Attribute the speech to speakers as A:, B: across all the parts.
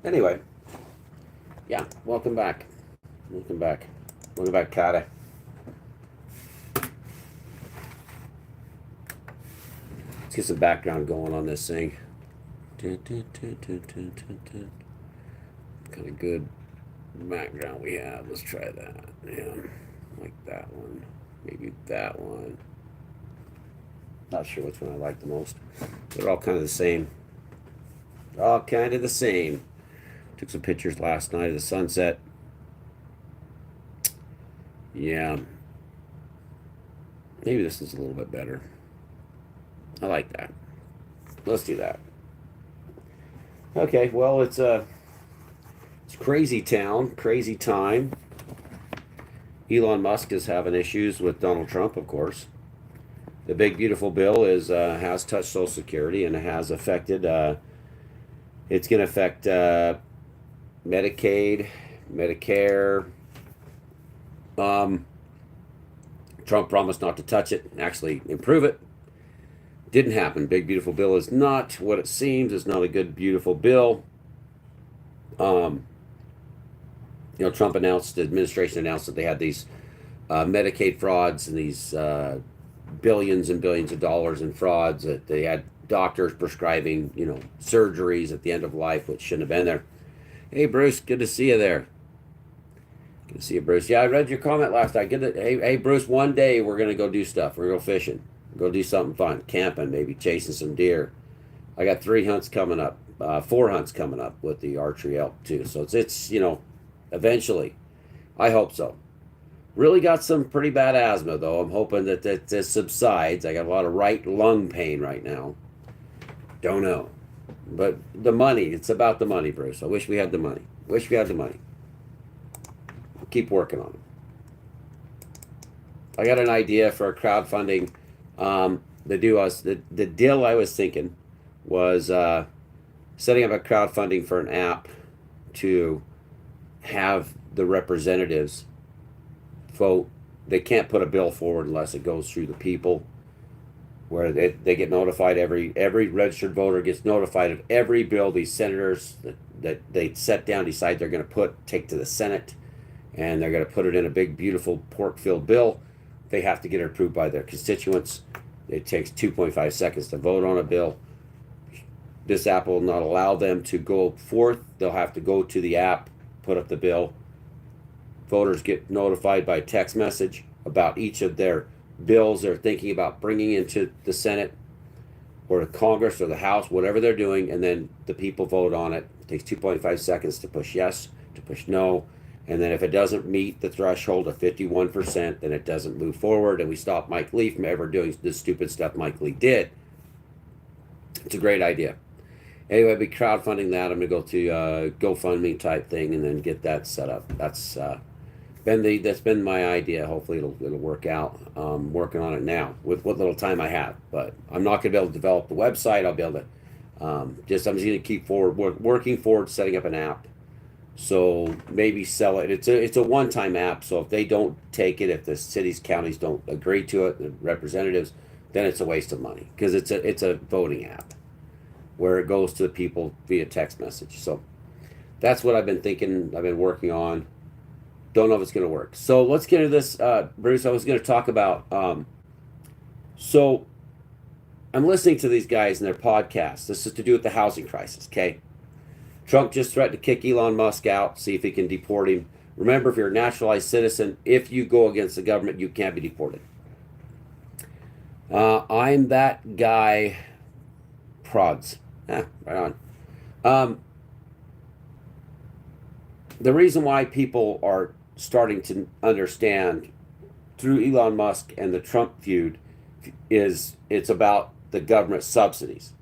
A: Anyway, yeah, welcome back. Welcome back. Welcome back, Kata. Let's get some background going on this thing. Kind of good background we have. Let's try that. Yeah, like that one. Maybe that one. Not sure which one I like the most. They're all kind of the same. All kind of the same. Took some pictures last night of the sunset. Yeah. Maybe this is a little bit better. I like that. Let's do that. Okay, well, it's crazy town, crazy time. Elon Musk is having issues with Donald Trump, of course. The big beautiful bill is has touched Social Security and has affected. It's going to affect Medicaid, Medicare. Um, Trump promised not to touch it, actually improve it. Didn't happen. Big beautiful bill is not what it seems. It's not a good beautiful bill. Um, Trump announced, the administration announced that they had these Medicaid frauds and these billions and billions of dollars in frauds, that they had doctors prescribing, surgeries at the end of life, which shouldn't have been there. Hey, Bruce, good to see you there. Good to see you, Bruce. Yeah, I read your comment last night. Hey, Bruce, one day we're going to go do stuff. We're going to go fishing. Go do something fun. Camping, maybe chasing some deer. I got 3 hunts coming up. 4 hunts coming up with the archery elk, too. So it's eventually. I hope so. Really got some pretty bad asthma, though. I'm hoping that this subsides. I got a lot of right lung pain right now. Don't know. But the money, it's about the money, Bruce. I wish we had the money. Wish we had the money. We'll keep working on it. I got an idea for a crowdfunding. The deal I was thinking was setting up a crowdfunding for an app to have the representatives vote. They can't put a bill forward unless it goes through the people, where they get notified. Every registered voter gets notified of every bill these senators that they set down, decide they're going to take to the Senate, and they're going to put it in a big beautiful pork-filled bill. They have to get it approved by their constituents. It takes 2.5 seconds to vote on a bill. This app will not allow them to go forth. They'll have to go to the app, put up the bill. Voters get notified by text message about each of their bills they're thinking about bringing into the Senate or the Congress or the House, whatever they're doing, and then the people vote on it. It takes 2.5 seconds to push yes, to push no, and then if it doesn't meet the threshold of 51%, then it doesn't move forward, and we stop Mike Lee from ever doing the stupid stuff Mike Lee did. It's a great idea. Anyway, I'll be crowdfunding that. I'm going to go to GoFundMe type thing and then get that set up. That's been my idea. Hopefully it'll work out. Working on it now with what little time I have, but I'm not going to be able to develop the website. I'll be able to I'm just going to keep working forward, setting up an app. So maybe sell it. It's a one-time app. So if they don't take it, if the cities, counties don't agree to it, the representatives, then it's a waste of money, because it's a voting app where it goes to the people via text message. So that's what I've been thinking. I've been working on. Don't know if it's going to work. So let's get into this, Bruce. I was going to talk about. So I'm listening to these guys in their podcasts. This is to do with the housing crisis. Okay. Trump just threatened to kick Elon Musk out, see if he can deport him. Remember, if you're a naturalized citizen, if you go against the government, you can't be deported. I'm that guy. Prods. Right on. The reason why people are starting to understand through Elon Musk and the Trump feud is it's about the government subsidies.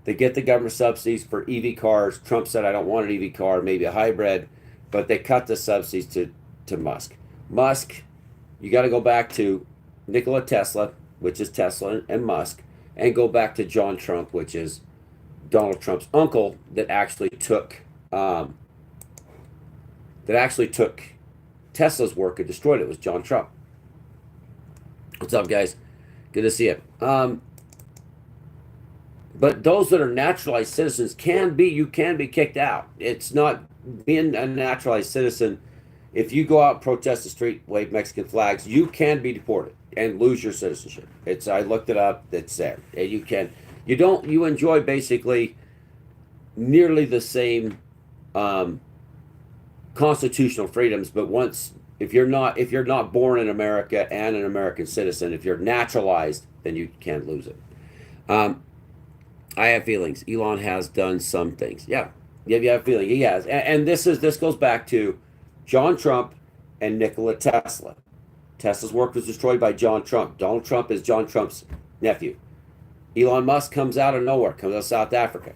A: They get the government subsidies for EV cars. Trump said, I don't want an EV car, maybe a hybrid, but they cut the subsidies to Musk. Musk, you got to go back to Nikola Tesla, which is Tesla and Musk, and go back to John Trump, which is Donald Trump's uncle, that actually took Tesla's work and destroyed it. It was John Trump. What's up, guys? Good to see you. But those that are naturalized citizens you can be kicked out. It's not being a naturalized citizen. If you go out, protest the street, wave Mexican flags, you can be deported and lose your citizenship. I looked it up. It's there. And you enjoy basically nearly the same constitutional freedoms, but if you're not born in America and an American citizen, if you're naturalized, then you can lose it. Um, I have feelings. Elon has done some things. Yeah, you have a feeling he has, and this goes back to John Trump and Nikola Tesla. Tesla's work was destroyed by John Trump. Donald Trump is John Trump's nephew. Elon Musk comes out of nowhere, comes out of South Africa.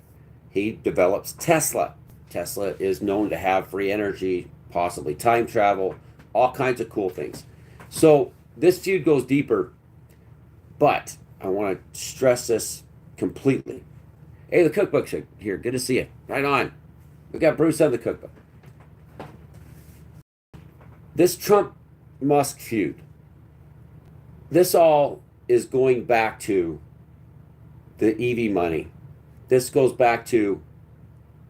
A: He develops Tesla. Tesla is known to have free energy, possibly time travel, all kinds of cool things. So this feud goes deeper, but I want to stress this completely. Hey, the cookbook's here. Good to see you. Right on. We got Bruce on the cookbook. This Trump-Musk feud, this all is going back to the EV money. This goes back to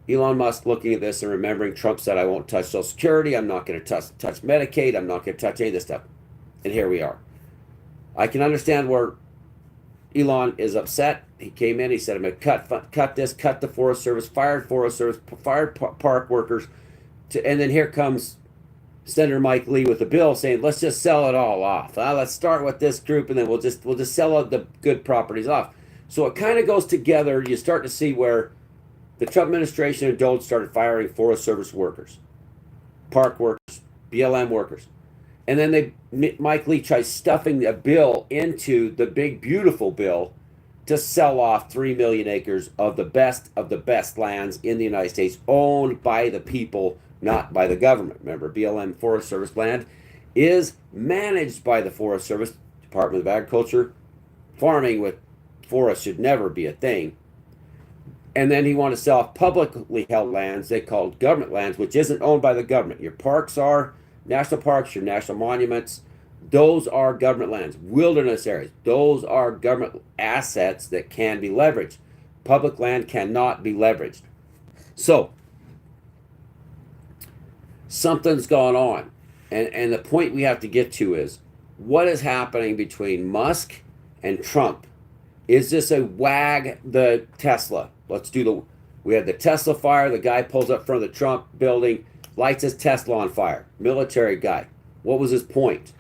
A: Elon Musk looking at this and remembering Trump said, I won't touch Social Security. I'm not going to touch Medicaid. I'm not going to touch any of this stuff. And here we are. I can understand where Elon is upset. He came in, he said, I'm going to cut this, cut the Forest Service, fired Forest Service, fired park workers. And then here comes Senator Mike Lee with a bill saying, let's just sell it all off. Let's start with this group and then we'll just sell out the good properties off. So it kind of goes together. You start to see where the Trump administration and Doge started firing Forest Service workers, park workers, BLM workers. And then Mike Lee tries stuffing a bill into the big, beautiful bill to sell off 3 million acres of the best lands in the United States, owned by the people, not by the government. Remember, BLM Forest Service land is managed by the Forest Service, Department of Agriculture. Farming with forests should never be a thing. And then he wanted to sell off publicly held lands they called government lands, which isn't owned by the government. Your parks are national parks, your national monuments, those are government lands. Wilderness areas, those are government assets that can be leveraged. Public land cannot be leveraged. So, something's gone on. And the point we have to get to is, what is happening between Musk and Trump? Is this a wag the Tesla? We had the Tesla fire. The guy pulls up front of the Trump building, lights his Tesla on fire. Military guy. What was his point?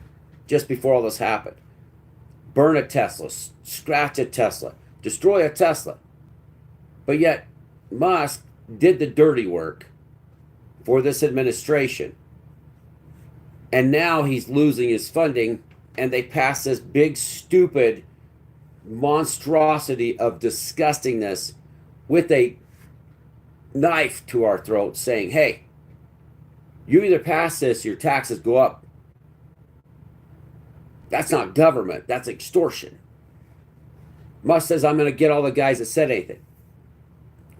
A: Just before all this happened. Burn a Tesla. Scratch a Tesla. Destroy a Tesla. But yet, Musk did the dirty work for this administration. And now he's losing his funding, and they pass this big, stupid monstrosity of disgustingness with a knife to our throat saying, hey, you either pass this, your taxes go up. That's not government, that's extortion. Musk says, I'm going to get all the guys that said anything.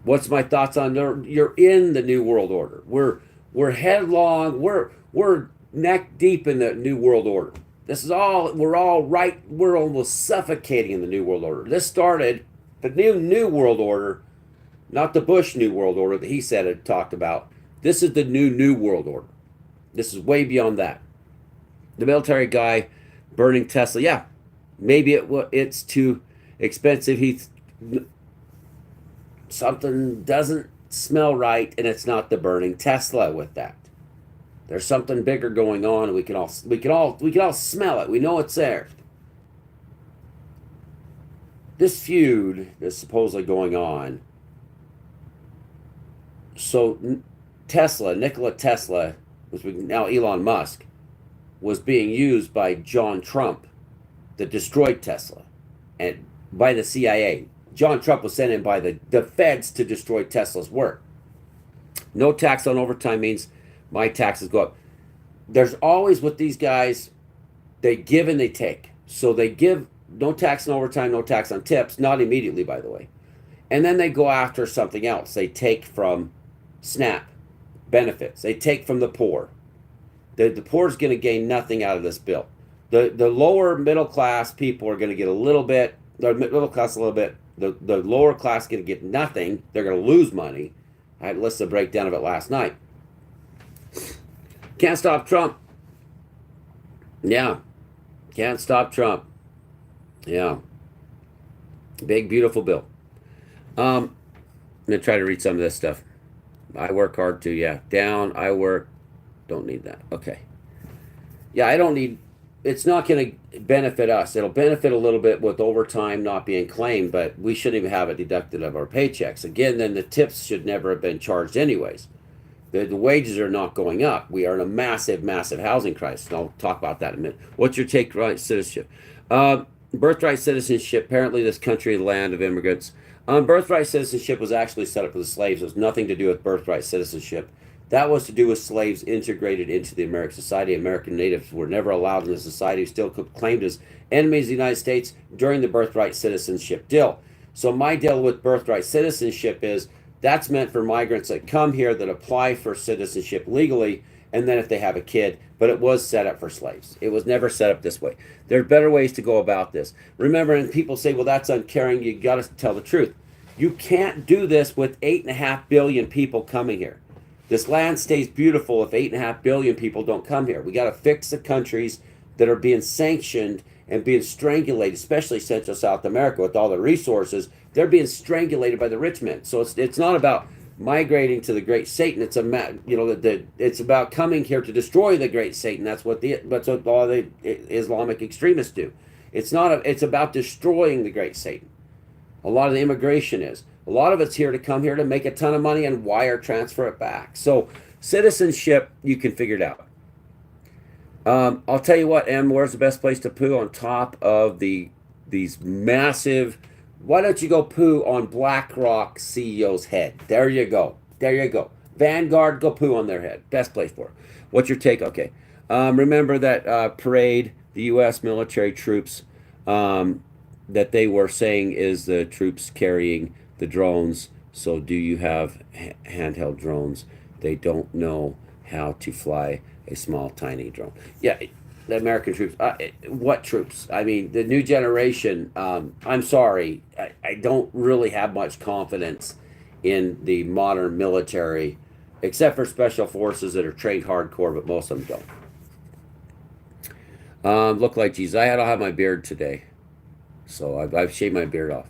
A: What's my thoughts on you're in the New World Order. We're headlong, we're neck deep in the New World Order. We're almost suffocating in the New World Order. This started, the new World Order, not the Bush New World Order that he said had talked about. This is the new World Order. This is way beyond that. The military guy burning Tesla, yeah, maybe it's too expensive. Something doesn't smell right, and it's not the burning Tesla with that. There's something bigger going on, and we can all smell it. We know it's there. This feud is supposedly going on. So Nikola Tesla, which now Elon Musk, was being used by John Trump that destroyed Tesla, and by the CIA. John Trump was sent in by the feds to destroy Tesla's work. No tax on overtime means my taxes go up. There's always with these guys, they give and they take. So they give no tax on overtime, no tax on tips, not immediately, by the way. And then they go after something else. They take from SNAP benefits. They take from the poor. The poor is going to gain nothing out of this bill. The lower middle class people are going to get a little bit, the middle class a little bit, The lower class going to get nothing. They're going to lose money. I had listed a breakdown of it last night. Can't stop Trump. Yeah. Can't stop Trump. Yeah. Big, beautiful bill. I'm going to try to read some of this stuff. I work hard too. Yeah. Down. I work. Don't need that. Okay. Yeah, I don't need. It's not going to benefit us. It'll benefit a little bit with overtime not being claimed, but we shouldn't even have it deducted of our paychecks. Again, then the tips should never have been charged anyways. The wages are not going up. We are in a massive, massive housing crisis. And I'll talk about that in a minute. What's your take on citizenship? Birthright citizenship. Apparently, this country, the land of immigrants. Birthright citizenship was actually set up for the slaves. It was nothing to do with birthright citizenship. That was to do with slaves integrated into the American society. American natives were never allowed in the society, still claimed as enemies of the United States during the birthright citizenship deal. So my deal with birthright citizenship is that's meant for migrants that come here that apply for citizenship legally, and then if they have a kid, but it was set up for slaves. It was never set up this way. There are better ways to go about this. Remember, and people say, well, that's uncaring. You got to tell the truth. You can't do this with 8.5 billion people coming here. This land stays beautiful if 8.5 billion people don't come here. We got to fix the countries that are being sanctioned and being strangulated, especially Central South America with all the resources. They're being strangulated by the rich men. So it's not about migrating to the great Satan. It's it's about coming here to destroy the great Satan. That's what all the Islamic extremists do. It's about destroying the great Satan. A lot of the immigration is. A lot of it's here to come here to make a ton of money and wire transfer it back. So citizenship, you can figure it out. I'll tell you what, Em, where's the best place to poo? On top of these massive. Why don't you go poo on BlackRock CEO's head? There you go. There you go. Vanguard, go poo on their head. Best place for it. What's your take? Okay. Remember that parade, the U.S. military troops, that they were saying is the troops carrying the drones. So do you have handheld drones? They don't know how to fly a small, tiny drone. Yeah, the American troops. What troops? I mean, the new generation. I'm sorry. I don't really have much confidence in the modern military, except for special forces that are trained hardcore, but most of them don't. Look like Jesus. I don't have my beard today, so I've shaved my beard off.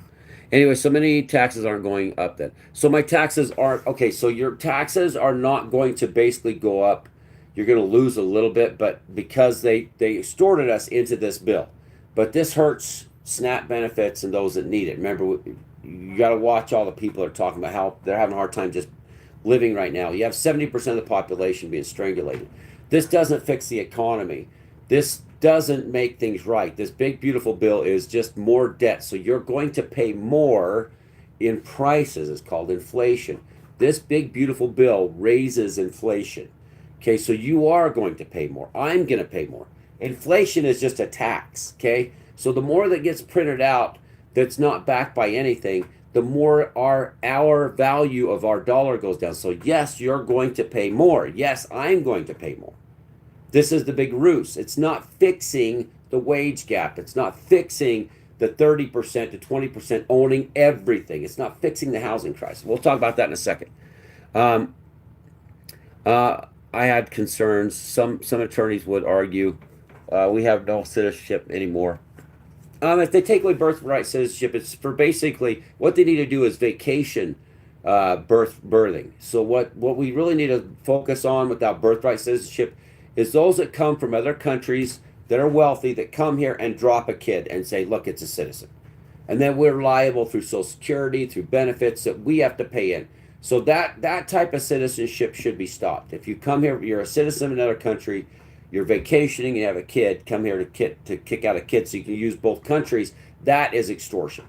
A: Anyway, so many taxes aren't going up then. So my taxes aren't, okay, so your taxes are not going to basically go up. You're going to lose a little bit, but because they extorted us into this bill. But this hurts SNAP benefits and those that need it. Remember, you got to watch all the people that are talking about how they're having a hard time just living right now. You have 70% of the population being strangulated. This doesn't fix the economy. This doesn't make things right. This big, beautiful bill is just more debt. So you're going to pay more in prices. It's called inflation. This big, beautiful bill raises inflation. Okay, so you are going to pay more. I'm going to pay more. Inflation is just a tax, okay? So the more that gets printed out that's not backed by anything, the more our value of our dollar goes down. So yes, you're going to pay more. Yes, I'm going to pay more. This is the big ruse. It's not fixing the wage gap. It's not fixing the 30% to 20% owning everything. It's not fixing the housing crisis. We'll talk about that in a second. I had concerns. Some attorneys would argue we have no citizenship anymore. If they take away birthright citizenship, it's for basically what they need to do is vacation birthing. So what we really need to focus on without birthright citizenship is those that come from other countries that are wealthy that come here and drop a kid and say, look, it's a citizen. And then we're liable through Social Security, through benefits that we have to pay in. So that type of citizenship should be stopped. If you come here, you're a citizen of another country, you're vacationing, you have a kid, come here to kick out a kid so you can use both countries, that is extortion.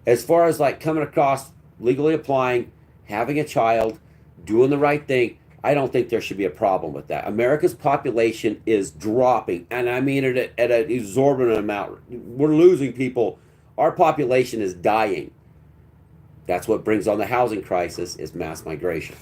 A: As far as like coming across, legally applying, having a child, doing the right thing, I don't think there should be a problem with that. America's population is dropping, and I mean it at an exorbitant amount. We're losing people. Our population is dying. That's what brings on the housing crisis, is mass migration.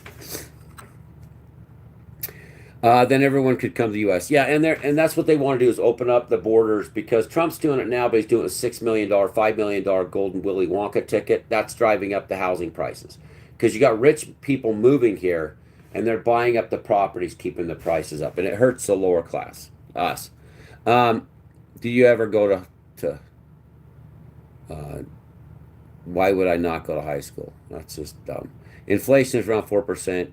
A: then everyone could come to the U.S. Yeah, and that's what they want to do is open up the borders because Trump's doing it now, but he's doing a $6 million, $5 million golden Willy Wonka ticket. That's driving up the housing prices because you got rich people moving here and they're buying up the properties, keeping the prices up, and it hurts the lower class, us. Um, do you ever go to uh, why would I not go to high school? That's just dumb. Inflation is around 4%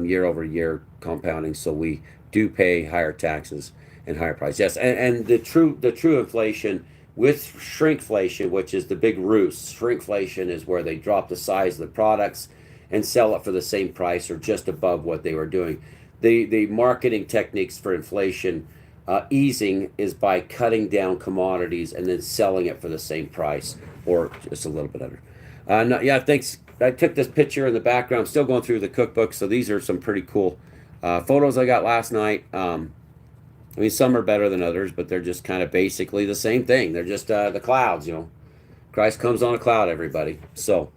A: year over year compounding, so we do pay higher taxes and higher prices. Yes, and the true inflation with shrinkflation, which is the big ruse. Shrinkflation is where they drop the size of the products and sell it for the same price or just above what they were doing. The marketing techniques for inflation easing is by cutting down commodities and then selling it for the same price or just a little bit under. No, yeah, thanks. I took this picture in the background. I'm still going through the cookbook, so these are some pretty cool photos I got last night. I mean, some are better than others, but they're just kind of basically the same thing. They're just the clouds, you know. Christ comes on a cloud, everybody. So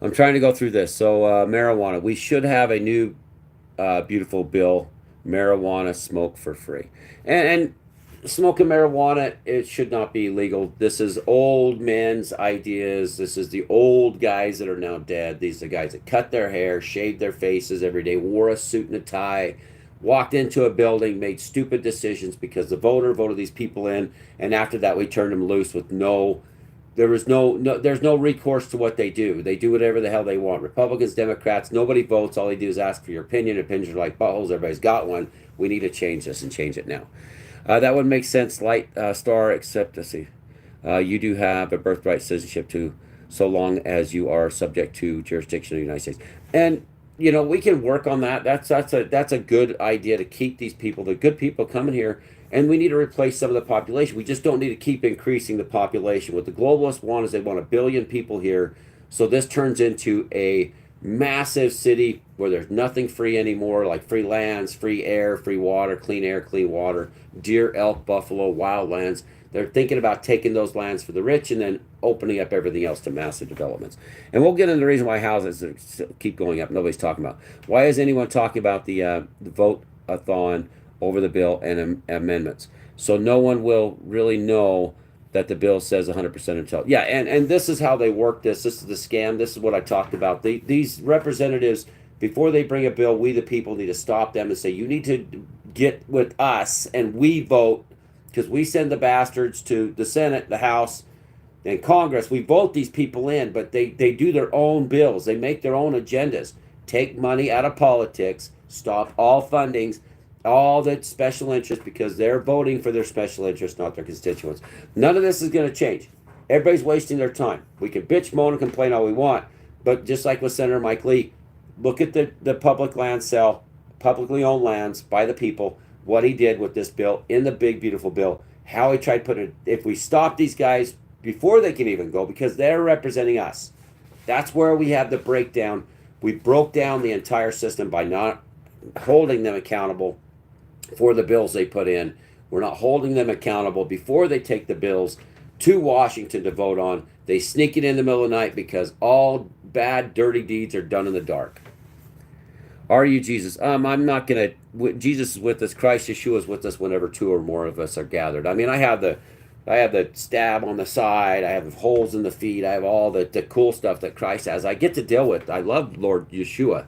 A: I'm trying to go through this. So marijuana. We should have a new beautiful bill, marijuana smoke for free. And smoking marijuana, it should not be legal. This is old men's ideas. This is the old guys that are now dead. These are the guys that cut their hair, shaved their faces every day, wore a suit and a tie, walked into a building, made stupid decisions because the voter voted these people in, and after that we turned them loose with there's no recourse to what they do. They do whatever the hell they want. Republicans, Democrats, nobody votes. All they do is ask for your opinion. Opinions are like buttholes. Everybody's got one. We need to change this and change it now. That would make sense, light star, except, let's see, you do have a birthright citizenship too, so long as you are subject to jurisdiction of the United States. And, you know, we can work on that. That's a good idea to keep these people, the good people coming here, and we need to replace some of the population. We just don't need to keep increasing the population. What the globalists want is they want 1 billion people here, so this turns into a massive city where there's nothing free anymore, like free lands, free air, free water, clean air, clean water, deer, elk, buffalo, wild lands. They're thinking about taking those lands for the rich and then opening up everything else to massive developments. And we'll get into the reason why houses keep going up. Nobody's talking about. Why is anyone talking about the vote-a-thon over the bill and amendments? So no one will really know that the bill says 100% intel. Yeah, and this is how they work this. This is the scam. This is what I talked about. These representatives, before they bring a bill, we the people need to stop them and say, you need to get with us and we vote because we send the bastards to the Senate, the House, and Congress. We vote these people in, but they do their own bills. They make their own agendas. Take money out of politics, stop all fundings, all that special interest because they're voting for their special interest, not their constituents. None of this is going to change. Everybody's wasting their time. We can bitch, moan, and complain all we want, but just like with Senator Mike Lee, look at the public land sale, publicly owned lands by the people, what he did with this bill in the big, beautiful bill, how he tried to put it. If we stop these guys before they can even go, because they're representing us, that's where we have the breakdown. We broke down the entire system by not holding them accountable for the bills they put in. We're not holding them accountable before they take the bills to Washington to vote on. They sneak it in the middle of the night because all bad, dirty deeds are done in the dark. Are you Jesus? I'm not gonna. Jesus is with us. Christ Yeshua is with us whenever two or more of us are gathered. I mean, I have the stab on the side. I have holes in the feet. I have all the cool stuff that Christ has. I get to deal with. I love Lord Yeshua,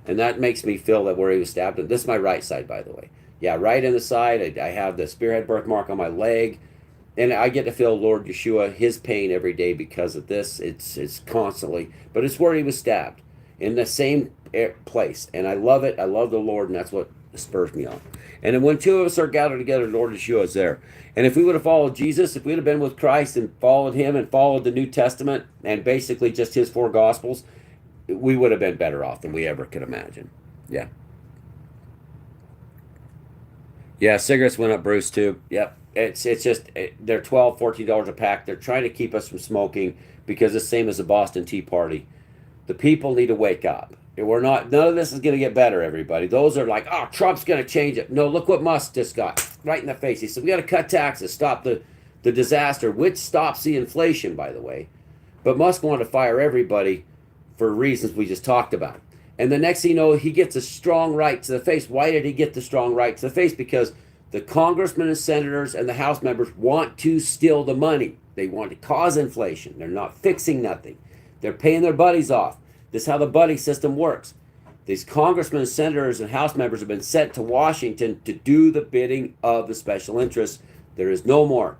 A: and that makes me feel that where he was stabbed. And this is my right side, by the way. Yeah, right in the side. I have the spearhead birthmark on my leg, and I get to feel Lord Yeshua, his pain every day because of this. It's constantly, but it's where he was stabbed in the same place, and I love it. I love the Lord, and that's what spurs me on. And then when two of us are gathered together, Lord Yeshua is there. And if we would have followed Jesus, if we would have been with Christ and followed him and followed the New Testament and basically just his four Gospels, we would have been better off than we ever could imagine. Yeah. Yeah, cigarettes went up, Bruce, too. Yep. It's just, they're $12, $14 a pack. They're trying to keep us from smoking because it's the same as the Boston Tea Party. The people need to wake up. We're not, none of this is going to get better, everybody. Those are like, oh, Trump's going to change it. No, look what Musk just got right in the face. He said, we got to cut taxes, stop the disaster, which stops the inflation, by the way. But Musk wanted to fire everybody for reasons we just talked about. And the next thing you know, he gets a strong right to the face. Why did he get the strong right to the face? Because the congressmen and senators and the House members want to steal the money. They want to cause inflation. They're not fixing nothing. They're paying their buddies off. This is how the buddy system works. These congressmen, senators, and House members have been sent to Washington to do the bidding of the special interests. There is no more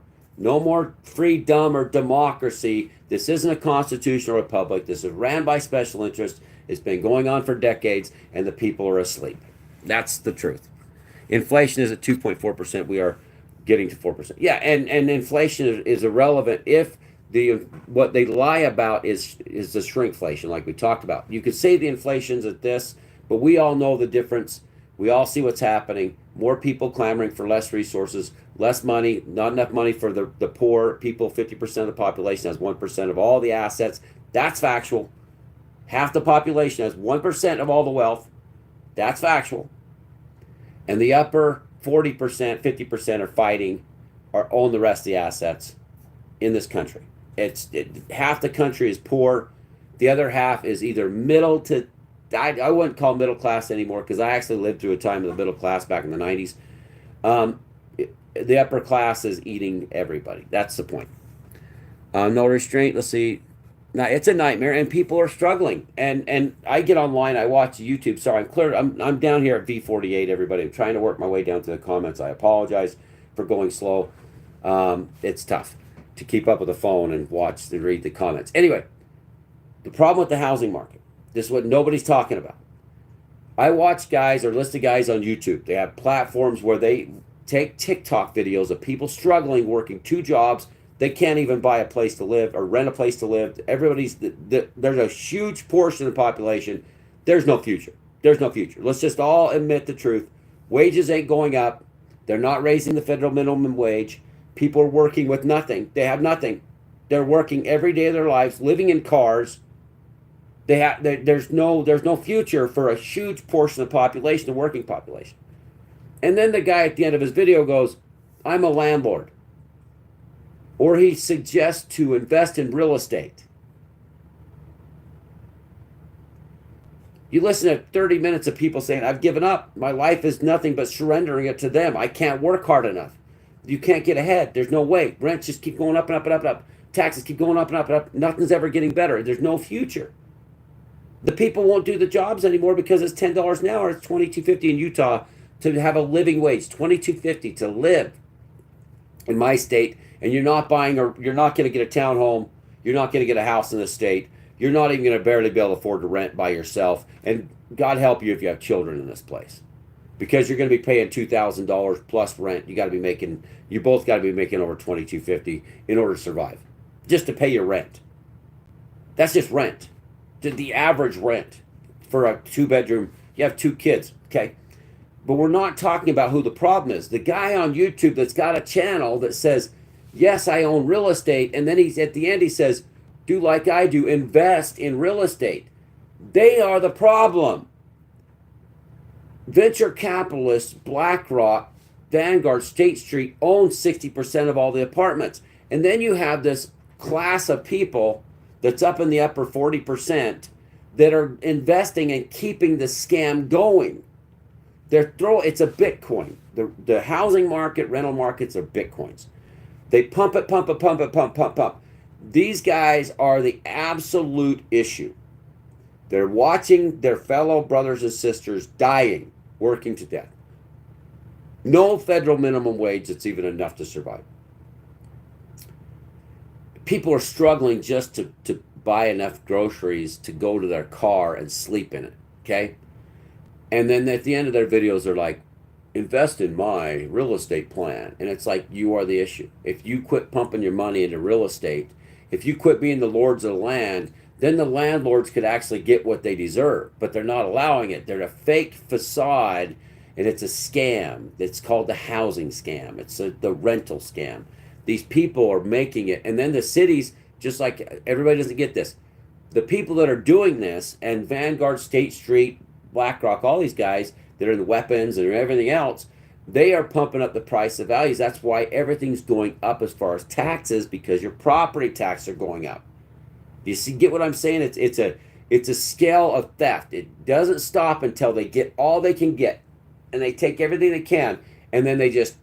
A: freedom or democracy. This isn't a constitutional republic. This is ran by special interests. It's been going on for decades, and the people are asleep. That's the truth. Inflation is at 2.4%. We are getting to 4%. Yeah, and inflation is irrelevant if what they lie about is the shrinkflation, like we talked about. You could say the inflation's at this, but we all know the difference. We all see what's happening. More people clamoring for less resources, less money, not enough money for the poor people. 50% of the population has 1% of all the assets. That's factual. Half the population has 1% of all the wealth. That's factual. And the upper 40%, 50% are fighting or own the rest of the assets in this country. Half the country is poor. The other half is either middle to, I wouldn't call middle class anymore because I actually lived through a time of the middle class back in the 90s. The upper class is eating everybody. That's the point. No restraint. Let's see. Now it's a nightmare, and people are struggling. And I get online. I watch YouTube. Sorry, I'm down here at V48. Everybody, I'm trying to work my way down to the comments. I apologize for going slow. It's tough to keep up with the phone and read the comments. Anyway, the problem with the housing market. This is what nobody's talking about. I watch guys or listen to guys on YouTube. They have platforms where they take TikTok videos of people struggling, working 2 jobs. They can't even buy a place to live or rent a place to live. There's a huge portion of the population. There's no future. There's no future. Let's just all admit the truth. Wages ain't going up. They're not raising the federal minimum wage. People are working with nothing. They have nothing. They're working every day of their lives, living in cars. There's no future for a huge portion of the population, the working population. And then the guy at the end of his video goes, I'm a landlord. Or he suggests to invest in real estate. You listen to 30 minutes of people saying, I've given up. My life is nothing but surrendering it to them. I can't work hard enough. You can't get ahead. There's no way. Rents just keep going up and up and up and up. Taxes keep going up and up and up. Nothing's ever getting better. There's no future. The people won't do the jobs anymore because it's $10 an hour. It's $22.50 in Utah to have a living wage. $22.50 to live in my state. And you're not going to get a townhome. You're not going to get a house in the state. You're not even going to barely be able to afford to rent by yourself. And God help you if you have children in this place, because you're going to be paying $2,000 plus rent. You both got to be making over $22.50 in order to survive, just to pay your rent. That's just rent. The average rent for a 2-bedroom. You have 2 kids, okay? But we're not talking about who the problem is. The guy on YouTube that's got a channel that says, yes, I own real estate. And then at the end he says, do like I do, invest in real estate. They are the problem. Venture capitalists, BlackRock, Vanguard, State Street own 60% of all the apartments. And then you have this class of people that's up in the upper 40% that are investing and keeping the scam going. It's a Bitcoin. The housing market, rental markets are Bitcoins. They pump it. These guys are the absolute issue. They're watching their fellow brothers and sisters dying, working to death. No federal minimum wage that's even enough to survive. People are struggling just to buy enough groceries to go to their car and sleep in it, okay? And then at the end of their videos, they're like, invest in my real estate plan. And it's like, you are the issue. If you quit pumping your money into real estate, if you quit being the lords of the land, then the landlords could actually get what they deserve. But they're not allowing it. They're a fake facade, and it's a scam. It's called the housing scam. It's the rental scam. These people are making it. And then the cities, just like everybody doesn't get this, the people that are doing this, and Vanguard, State Street, BlackRock, all these guys that are in the weapons and everything else, they are pumping up the price of values. That's why everything's going up as far as taxes, because your property taxes are going up. Do you see? Get what I'm saying? It's a scale of theft. It doesn't stop until they get all they can get, and they take everything they can, and then they just,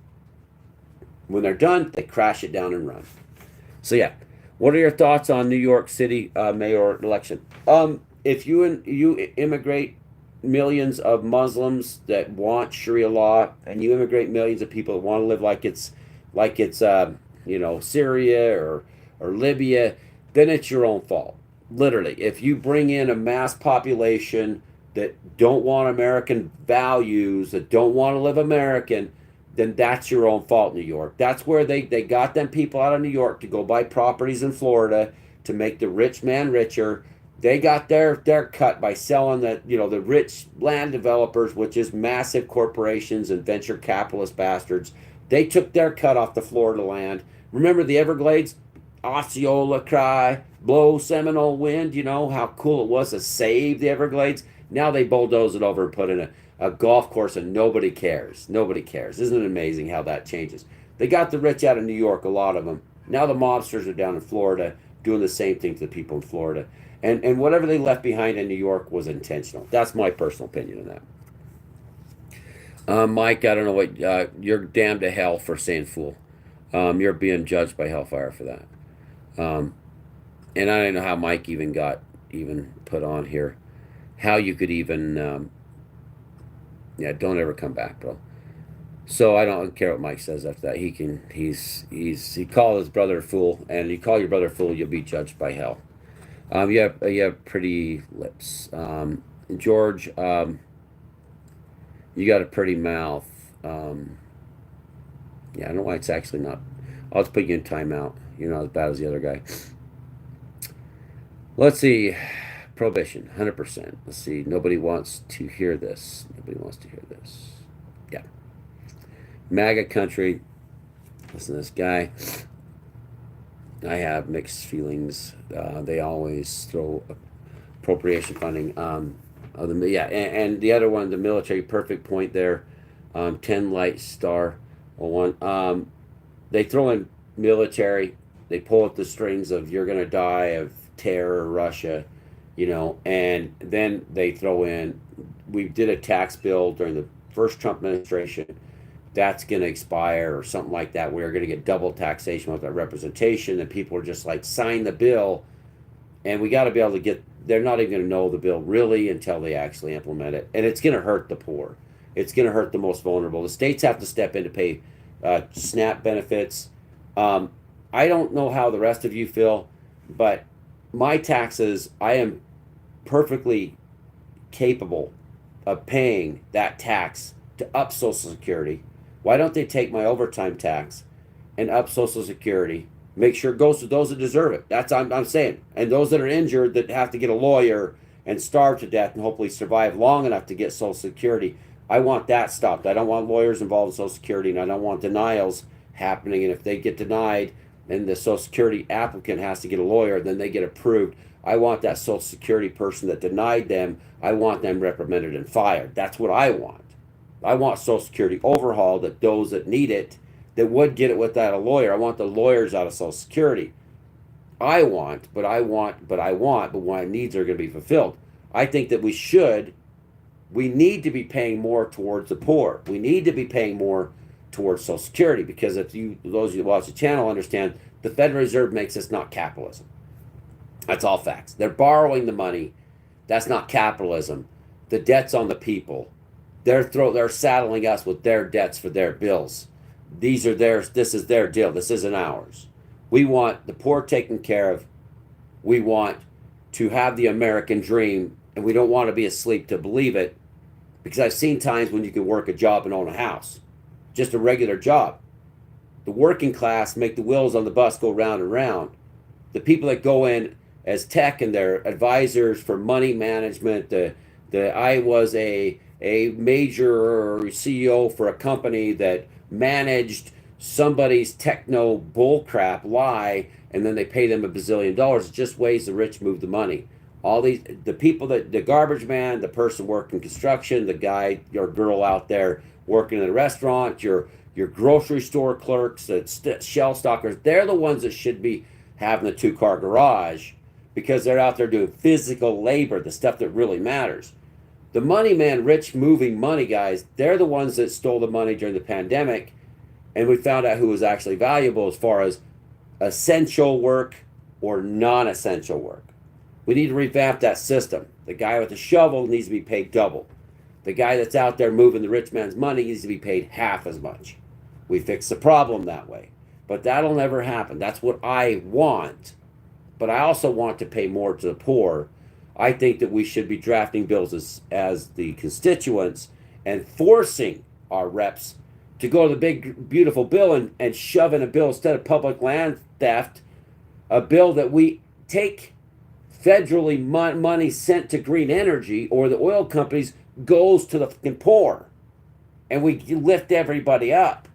A: when they're done, they crash it down and run. So yeah, what are your thoughts on New York City mayor election? If you immigrate millions of Muslims that want Sharia law, and you immigrate millions of people that want to live like it's Syria or Libya, then it's your own fault. Literally, if you bring in a mass population that don't want American values, that don't want to live American, then that's your own fault, New York. That's where they got them people out of New York to go buy properties in Florida to make the rich man richer. They got their cut by selling the rich land developers, which is massive corporations and venture capitalist bastards. They took their cut off the Florida land. Remember the Everglades? Osceola cry, blow Seminole wind. You know how cool it was to save the Everglades. Now they bulldoze it over and put in a golf course, and nobody cares. Nobody cares. Isn't it amazing how that changes? They got the rich out of New York, a lot of them. Now the mobsters are down in Florida doing the same thing to the people in Florida. And whatever they left behind in New York was intentional. That's my personal opinion on that. Mike, I don't know what, you're damned to hell for saying fool. You're being judged by hellfire for that. And I don't know how Mike got put on here. How you could even, don't ever come back, bro. So I don't care what Mike says after that. He called his brother a fool, and you call your brother a fool, you'll be judged by hell. You have pretty lips. George, you got a pretty mouth. I don't know why it's actually not. I'll just put you in timeout. You're not as bad as the other guy. Let's see. Prohibition, 100%. Let's see. Nobody wants to hear this. Nobody wants to hear this. Yeah. MAGA country. Listen to this guy. I have mixed feelings. They always throw appropriation funding. And the other one, the military, perfect point there. 10 light star one. They throw in military. They pull at the strings of you're going to die of terror, Russia, and then they throw in, we did a tax bill during the first Trump administration that's going to expire or something like that. We're going to get double taxation with our representation, and people are just like, sign the bill, and we got to be able to get, they're not even going to know the bill really until they actually implement it, and it's going to hurt the poor. It's going to hurt the most vulnerable. The states have to step in to pay SNAP benefits. I don't know how the rest of you feel, but my taxes, I am perfectly capable of paying that tax to up Social Security. Why don't they take my overtime tax and up Social Security? Make sure it goes to those that deserve it. That's I'm saying. And those that are injured that have to get a lawyer and starve to death and hopefully survive long enough to get Social Security. I want that stopped. I don't want lawyers involved in Social Security, and I don't want denials happening. And if they get denied and the Social Security applicant has to get a lawyer, then they get approved. I want that Social Security person that denied them, I want them reprimanded and fired. That's what I want. I want Social Security overhauled, that those that need it, that would get it without a lawyer. I want the lawyers out of Social Security. But my needs are going to be fulfilled. I think that we need to be paying more towards the poor. We need to be paying more towards Social Security, because those of you who watch the channel understand the Federal Reserve makes this not capitalism. That's all facts. They're borrowing the money. That's not capitalism. The debt's on the people. They're saddling us with their debts for their bills. These are theirs. This is their deal. This isn't ours. We want the poor taken care of. We want to have the American dream, and we don't want to be asleep to believe it, because I've seen times when you can work a job and own a house. Just a regular job. The working class make the wheels on the bus go round and round. The people that go in as tech and they're advisors for money management, I was a major CEO for a company that managed somebody's techno bullcrap lie, and then they pay them $1 bazillion. It's just ways the rich move the money. All the people the garbage man, the person working construction, the guy or girl out there working in a restaurant, your grocery store clerks, the shelf stockers, they're the ones that should be having the 2-car garage, because they're out there doing physical labor, the stuff that really matters. The money man, rich moving money guys, they're the ones that stole the money during the pandemic, and we found out who was actually valuable as far as essential work or non-essential work. We need to revamp that system. The guy with the shovel needs to be paid double. The guy that's out there moving the rich man's money needs to be paid half as much. We fix the problem that way. But that'll never happen. That's what I want. But I also want to pay more to the poor. I think that we should be drafting bills as the constituents and forcing our reps to go to the big, beautiful bill and shove in a bill instead of public land theft, a bill that we take federally money sent to green energy or the oil companies goes to the fucking poor, and we lift everybody up.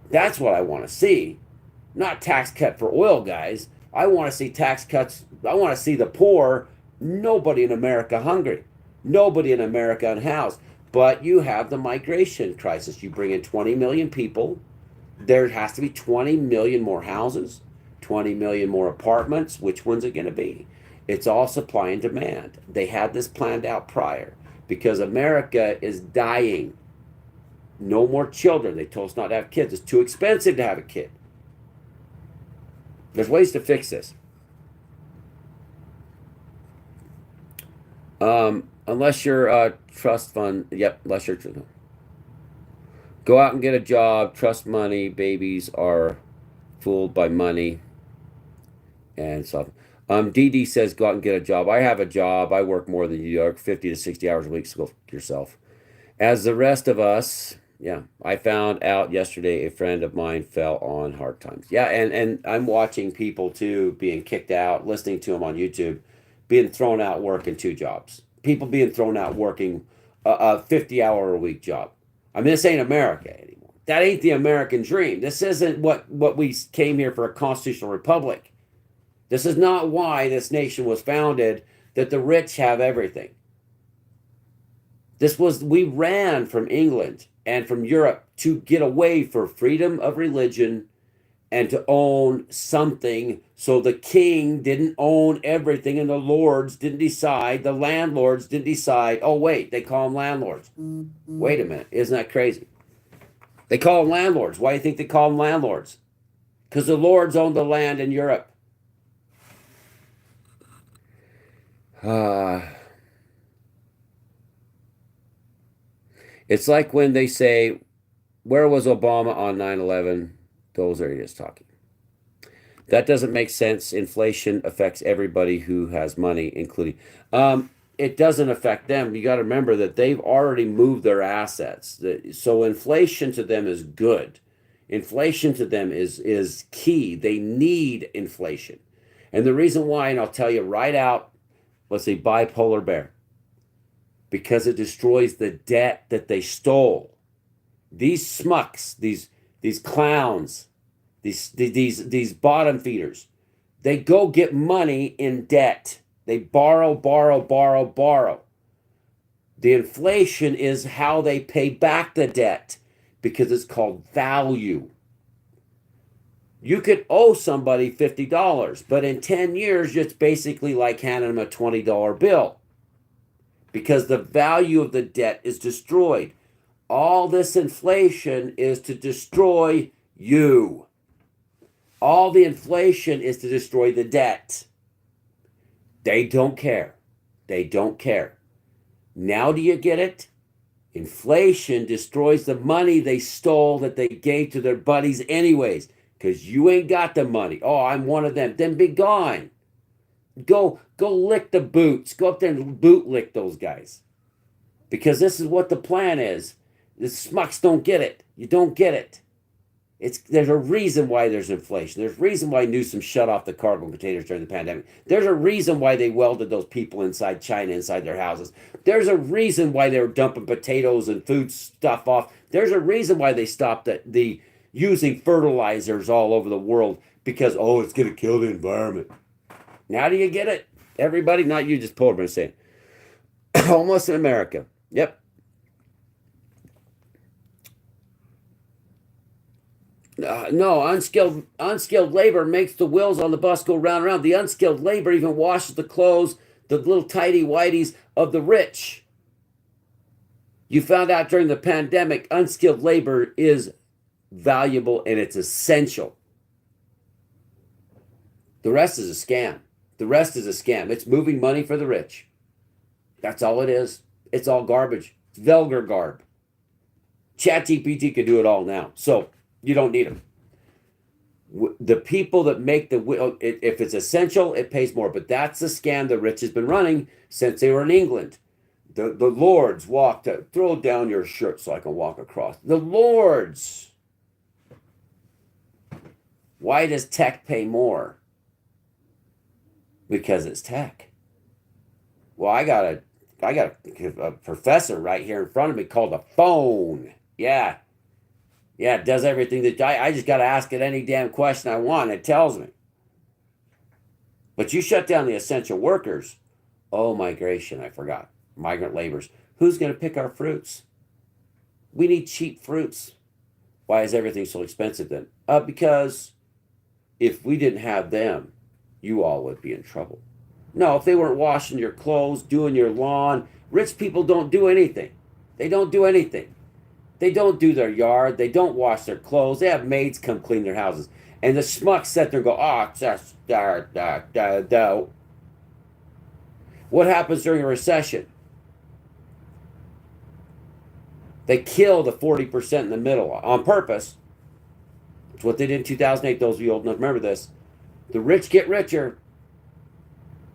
A: That's what I want to see. Not tax cut for oil guys. I want to see tax cuts. I want to see the poor. Nobody in America hungry. Nobody in America unhoused. But you have the migration crisis. You bring in 20 million people. There has to be 20 million more houses, 20 million more apartments. Which one's it going to be? It's all supply and demand. They had this planned out prior because America is dying. No more children. They told us not to have kids. It's too expensive to have a kid. There's ways to fix this. Unless you're a trust fund. Yep, unless you're... Go out and get a job. Trust money. Babies are fooled by money. And so... DD says go out and get a job. I have a job. I work more than you. I work 50 to 60 hours a week, so go fuck yourself. As the rest of us, yeah, I found out yesterday a friend of mine fell on hard times. Yeah, and I'm watching people too being kicked out, listening to them on YouTube, being thrown out working 2 jobs. People being thrown out working a 50-hour-a-week job. I mean, this ain't America anymore. That ain't the American dream. This isn't what we came here for, a constitutional republic. This is not why this nation was founded, that the rich have everything. We ran from England and from Europe to get away for freedom of religion and to own something, so the king didn't own everything and the lords didn't decide, the landlords didn't decide. Oh, wait, they call them landlords. Wait a minute, isn't that crazy? They call them landlords. Why do you think they call them landlords? Because the lords owned the land in Europe. It's like when they say, where was Obama on 9/11? Those are idiots talking. That doesn't make sense. Inflation affects everybody who has money, including... it doesn't affect them. You got to remember that they've already moved their assets. So inflation to them is good. Inflation to them is key. They need inflation. And the reason why, and I'll tell you right out, let's say bipolar bear, because it destroys the debt that they stole. These smucks, these clowns, these bottom feeders, they go get money in debt. They borrow. The inflation is how they pay back the debt, because it's called value. You could owe somebody $50, but in 10 years, it's basically like handing them a $20 bill, because the value of the debt is destroyed. All this inflation is to destroy you. All the inflation is to destroy the debt. They don't care. They don't care. Now do you get it? Inflation destroys the money they stole that they gave to their buddies anyways, because you ain't got the money. Oh, I'm one of them. Then be gone. Go lick the boots. Go up there and boot lick those guys. Because this is what the plan is. The smucks don't get it. You don't get it. There's a reason why there's inflation. There's a reason why Newsom shut off the cargo containers during the pandemic. There's a reason why they welded those people inside China, inside their houses. There's a reason why they were dumping potatoes and food stuff off. There's a reason why they stopped the using fertilizers all over the world, because, oh, it's going to kill the environment. Now do you get it? Everybody, not you, just poor, but saying. Almost in America. Yep. No, unskilled labor makes the wheels on the bus go round and round. The unskilled labor even washes the clothes, the little tidy whities of the rich. You found out during the pandemic, unskilled labor is valuable and it's essential. The rest is a scam. The rest is a scam. It's moving money for the rich. That's all it is. It's all garbage. It's vulgar garb. ChatGPT can do it all now. So you don't need them. The people that make if it's essential, it pays more. But that's the scam the rich has been running since they were in England. The lords walked out. Throw down your shirt so I can walk across. The lords. Why does tech pay more? Because it's tech. Well, I got a professor right here in front of me called a phone. Yeah. Yeah, it does everything that I just got to ask it any damn question I want. It tells me. But you shut down the essential workers. Oh, migration, I forgot. Migrant laborers. Who's going to pick our fruits? We need cheap fruits. Why is everything so expensive then? Because if we didn't have them, you all would be in trouble. No, if they weren't washing your clothes, doing your lawn, rich people don't do anything. They don't do anything. They don't do their yard. They don't wash their clothes. They have maids come clean their houses. And the schmucks sit there and go, What happens during a recession? They kill the 40% in the middle on purpose. It's what they did in 2008. Those of you old enough remember this. The rich get richer.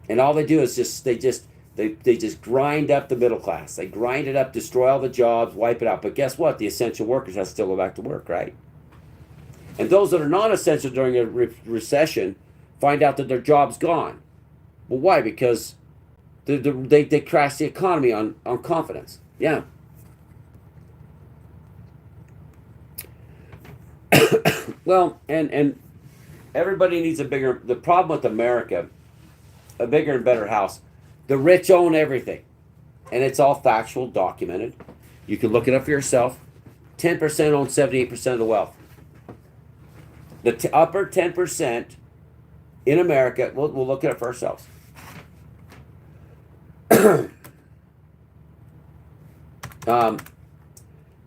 A: And all they do is they just grind up the middle class. They grind it up, destroy all the jobs, wipe it out. But guess what? The essential workers have to still go back to work, right? And those that are non-essential during a recession find out that their job's gone. Well, why? Because they crash the economy on confidence. Yeah. Well, and everybody needs the problem with America, a bigger and better house. The rich own everything. And it's all factual, documented. You can look it up for yourself. 10% own 78% of the wealth. The upper 10% in America, we'll look it up for ourselves.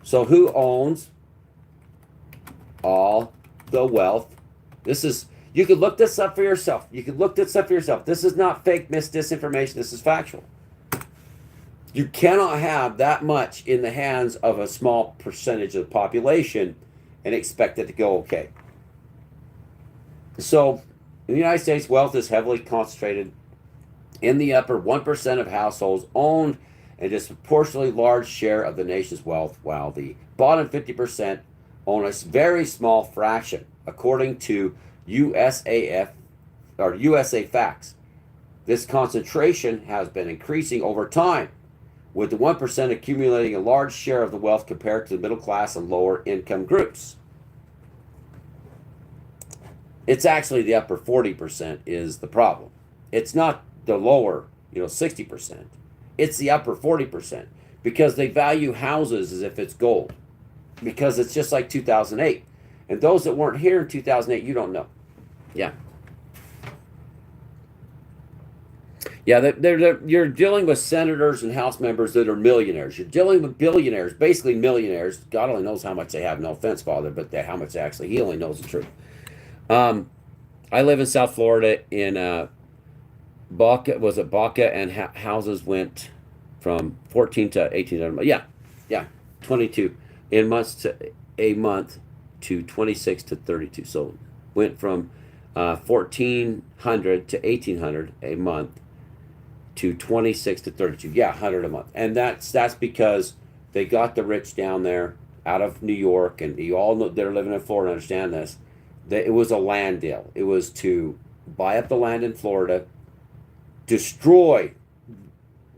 A: So who owns all the wealth? You can look this up for yourself. This is not fake disinformation. This is factual. You cannot have that much in the hands of a small percentage of the population and expect it to go okay. So, in the United States, wealth is heavily concentrated in the upper 1% of households owned a disproportionately large share of the nation's wealth, while the bottom 50% own a very small fraction, according to USA Facts. This concentration has been increasing over time, with the 1% accumulating a large share of the wealth compared to the middle class and lower income groups. It's actually the upper 40% is the problem. It's not the lower, 60%. It's the upper 40% because they value houses as if it's gold, because it's just like 2008. And those that weren't here in 2008, you don't know. Yeah. Yeah, you're dealing with senators and House members that are millionaires. You're dealing with billionaires, basically millionaires. God only knows how much they have. No offense, Father, but how much they actually, he only knows the truth. I live in South Florida in Baca, and houses went from 14 to 1800. Yeah, 22 in months to a month to 26 to 32. So went from 1400 to 1800 a month to 26 to 32. Yeah, 100 a month. And that's because they got the rich down there out of New York, and you all know they're living in Florida, understand this. It was a land deal. It was to buy up the land in Florida, destroy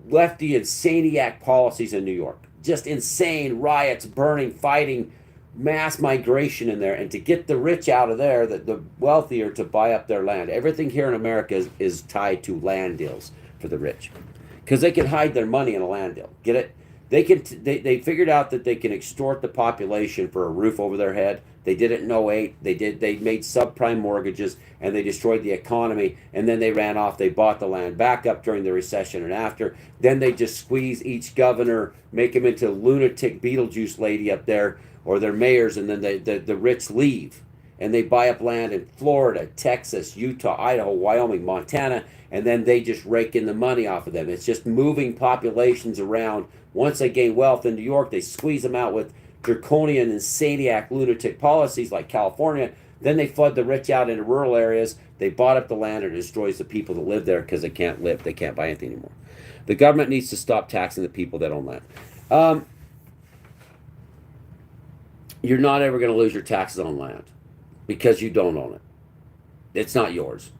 A: lefty insaniac policies in New York. Just insane riots, burning, fighting, mass migration in there, and to get the rich out of there, the wealthier to buy up their land. Everything here in America is tied to land deals for the rich, because they can hide their money in a land deal. Get it? They figured out that they can extort the population for a roof over their head. They did it in '08. They made subprime mortgages and they destroyed the economy, and then they ran off. They bought the land back up during the recession and after. Then they just squeeze each governor, make him into lunatic Beetlejuice lady up there, or their mayors, and then the rich leave. And they buy up land in Florida, Texas, Utah, Idaho, Wyoming, Montana, and then they just rake in the money off of them. It's just moving populations around. Once they gain wealth in New York, they squeeze them out with draconian and saniac lunatic policies like California. Then they flood the rich out into rural areas. They bought up the land and it destroys the people that live there because they can't live. They can't buy anything anymore. The government needs to stop taxing the people that own land. You're not ever going to lose your taxes on land because you don't own it. It's not yours.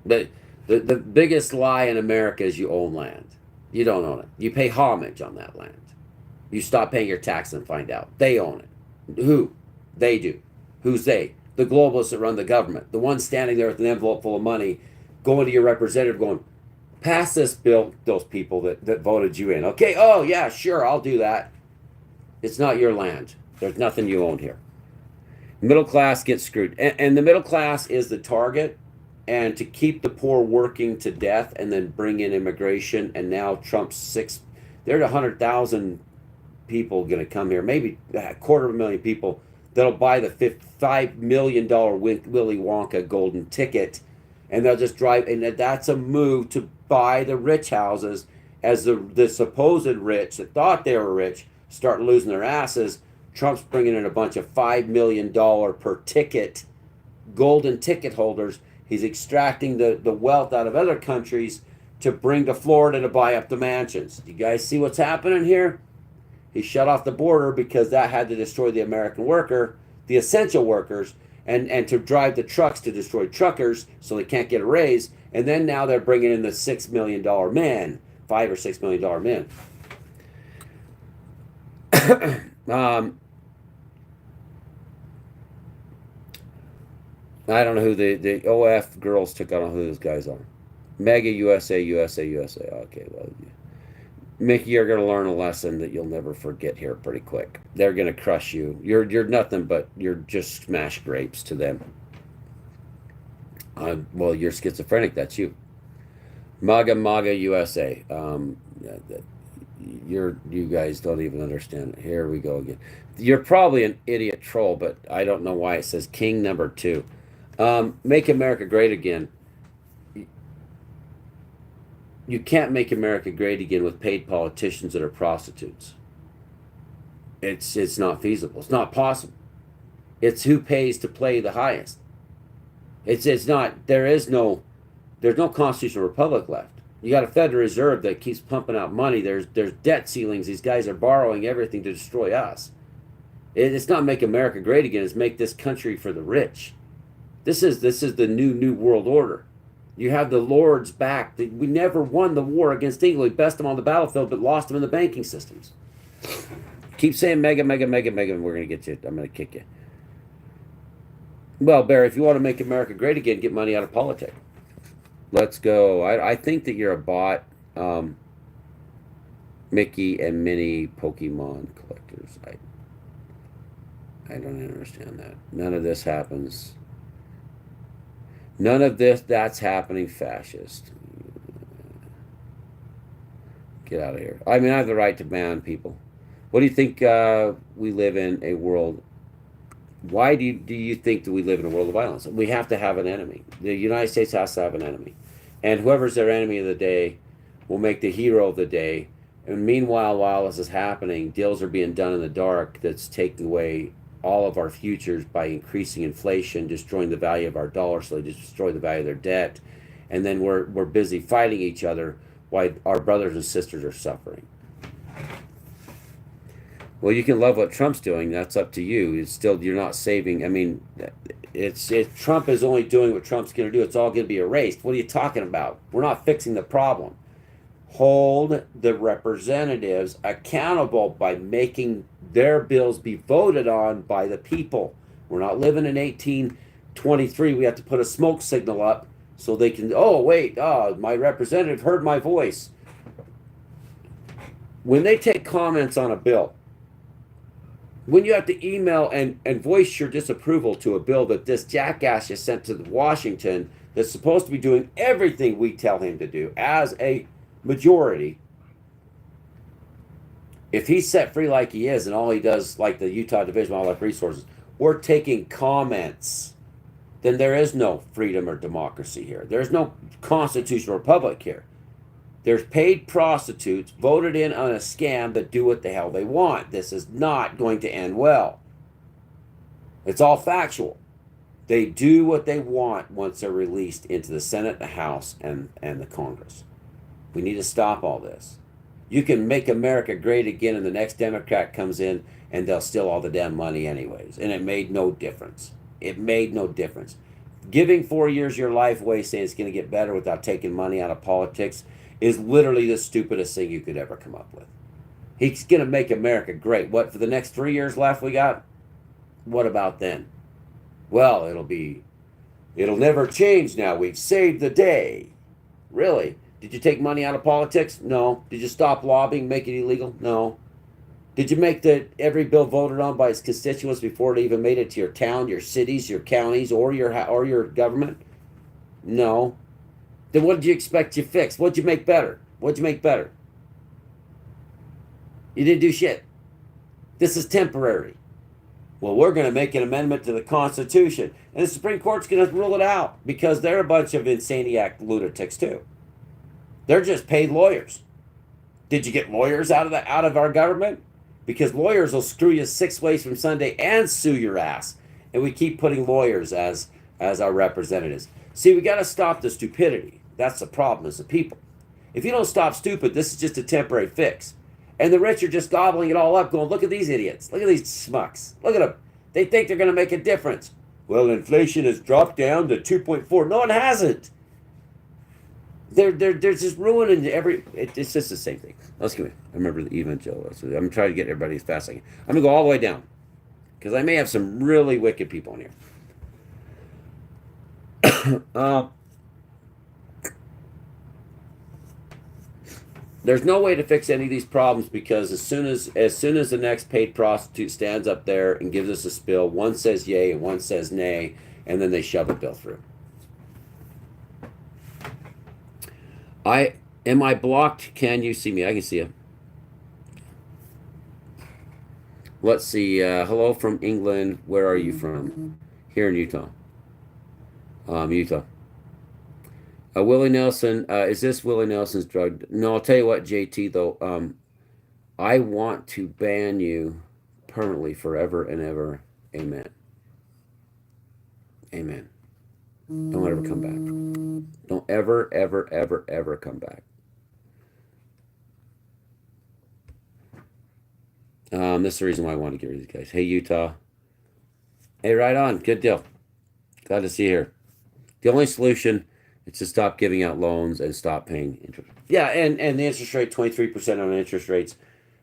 A: The biggest lie in America is you own land. You don't own it. You pay homage on that land. You stop paying your tax and find out. They own it. Who? They do. Who's they? The globalists that run the government. The ones standing there with an envelope full of money, going to your representative going, pass this bill, those people that voted you in. Okay, oh yeah, sure, I'll do that. It's not your land. There's nothing you own here. Middle class gets screwed. And the middle class is the target. And to keep the poor working to death and then bring in immigration, and now Trump's there's 100,000 people going to come here, maybe a 250,000 people that'll buy the $5 million Willy Wonka golden ticket, and they'll just drive. And that's a move to buy the rich houses as the supposed rich that thought they were rich start losing their asses. Trump's bringing in a bunch of $5 million per ticket golden ticket holders. He's extracting the wealth out of other countries to bring to Florida to buy up the mansions. Do you guys see what's happening here? He shut off the border because that had to destroy the American worker, the essential workers, and to drive the trucks to destroy truckers so they can't get a raise. And then now they're bringing in the $6 million men, $5 or $6 million men. I don't know who the OF girls took. I don't know who those guys are. Mega USA. Okay, well, Mickey, you're going to learn a lesson that you'll never forget here pretty quick. They're going to crush you. You're nothing but you're just smashed grapes to them. Well, you're schizophrenic. That's you. MAGA USA. You guys don't even understand it. Here we go again. You're probably an idiot troll, but I don't know why it says King number 2. Make America great again. You can't make America great again with paid politicians that are prostitutes. It's not feasible. It's not possible. It's who pays to play the highest. It's not. There's no constitutional republic left. You got a Federal Reserve that keeps pumping out money. There's debt ceilings. These guys are borrowing everything to destroy us. It's not make America great again. It's make this country for the rich. This is the new world order. You have the lords back. We never won the war against England. We best them on the battlefield, but lost them in the banking systems. Keep saying mega, and we're going to get you. I'm going to kick you. Well, Barry, if you want to make America great again, get money out of politics. Let's go. I think that you're a bot, Mickey and Minnie Pokemon collectors. I don't understand that. None of this happens. None of that's happening, fascist. Get out of here. I mean, I have the right to ban people. What do you think we live in a world? Why do you think that we live in a world of violence? We have to have an enemy. The United States has to have an enemy. And whoever's their enemy of the day will make the hero of the day. And meanwhile, while this is happening, deals are being done in the dark that's taking away all of our futures by increasing inflation, destroying the value of our dollar, so they just destroy the value of their debt. And then we're busy fighting each other while our brothers and sisters are suffering. Well, you can love what Trump's doing. That's up to you. It's still, you're not saving. I mean, if Trump is only doing what Trump's going to do, it's all going to be erased. What are you talking about? We're not fixing the problem. Hold the representatives accountable by making their bills be voted on by the people. We're not living in 1823. We have to put a smoke signal up so they can, my representative heard my voice. When they take comments on a bill, when you have to email and voice your disapproval to a bill that this jackass just sent to Washington that's supposed to be doing everything we tell him to do as a majority, if he's set free like he is and all he does, like the Utah Division of Wildlife Resources, we're taking comments, then there is no freedom or democracy here. There's no constitutional republic here. There's paid prostitutes voted in on a scam that do what the hell they want. This is not going to end well. It's all factual. They do what they want once they're released into the Senate, the House, and the Congress. We need to stop all this. You can make America great again, and the next Democrat comes in, and they'll steal all the damn money anyways. And it made no difference. It made no difference. Giving 4 years of your life away saying it's going to get better without taking money out of politics is literally the stupidest thing you could ever come up with. He's going to make America great. What, for the next 3 years left we got? What about then? Well, it'll never change now. We've saved the day. Really? Did you take money out of politics? No. Did you stop lobbying, make it illegal? No. Did you make every bill voted on by its constituents before it even made it to your town, your cities, your counties, or your government? No. Then what did you expect you fix? What'd you make better? What'd you make better? You didn't do shit. This is temporary. Well, we're going to make an amendment to the Constitution, and the Supreme Court's going to rule it out because they're a bunch of insaniac lunatics too. They're just paid lawyers. Did you get lawyers out of our government? Because lawyers will screw you 6 ways from Sunday and sue your ass. And we keep putting lawyers as our representatives. See, we got to stop the stupidity. That's the problem, is the people. If you don't stop stupid, this is just a temporary fix. And the rich are just gobbling it all up, going, look at these idiots. Look at these schmucks. Look at them. They think they're going to make a difference. Well, inflation has dropped down to 2.4. No, it hasn't. They're just ruining it's just the same thing. Let's give me. I remember the evangelicals. I'm trying to get everybody as fast as I can. I'm going to go all the way down because I may have some really wicked people in here. There's no way to fix any of these problems because as soon as the next paid prostitute stands up there and gives us a spill, one says yay and one says nay, and then they shove a bill through. Am I blocked? Can you see me? I can see you. Let's see. Hello from England. Where are you from? Here in Utah. Utah. Willie Nelson. Is this Willie Nelson's drug? No, I'll tell you what, JT, though. I want to ban you permanently forever and ever. Amen. Amen. Don't ever come back. Don't ever, ever, ever, ever come back. This is the reason why I want to get rid of these guys. Hey, Utah. Hey, right on. Good deal. Glad to see you here. The only solution is to stop giving out loans and stop paying interest. Yeah, and the interest rate, 23% on interest rates.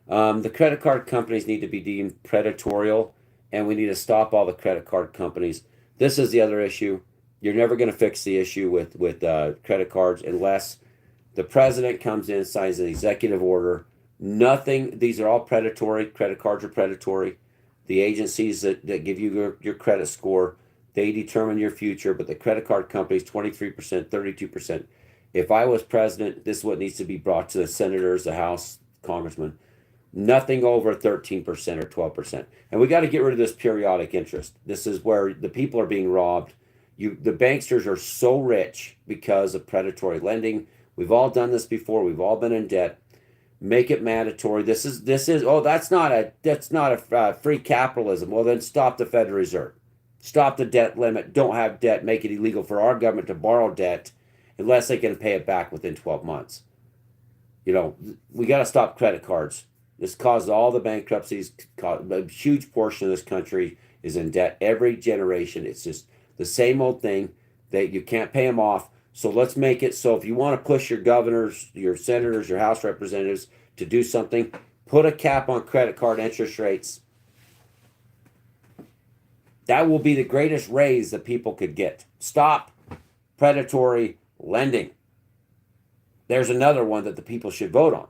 A: The credit card companies need to be deemed predatory, and we need to stop all the credit card companies. This is the other issue. You're never going to fix the issue with credit cards unless the president comes in, signs an executive order. Nothing. These are all predatory. Credit cards are predatory. The agencies that give you your credit score, they determine your future. But the credit card companies, 23%, 32%. If I was president, this is what needs to be brought to the senators, the House, congressmen. Nothing over 13% or 12%. And we got to get rid of this periodic interest. This is where the people are being robbed. The banksters are so rich because of predatory lending. We've all done this before. We've all been in debt. Make it mandatory. This is that's not a free capitalism. Well, then stop the Federal Reserve. Stop the debt limit. Don't have debt. Make it illegal for our government to borrow debt unless they can pay it back within 12 months. We got to stop credit cards. This causes all the bankruptcies. A huge portion of this country is in debt every generation. It's just the same old thing that you can't pay them off. So let's make it so if you want to push your governors, your senators, your House representatives to do something, put a cap on credit card interest rates. That will be the greatest raise that people could get. Stop predatory lending. There's another one that the people should vote on.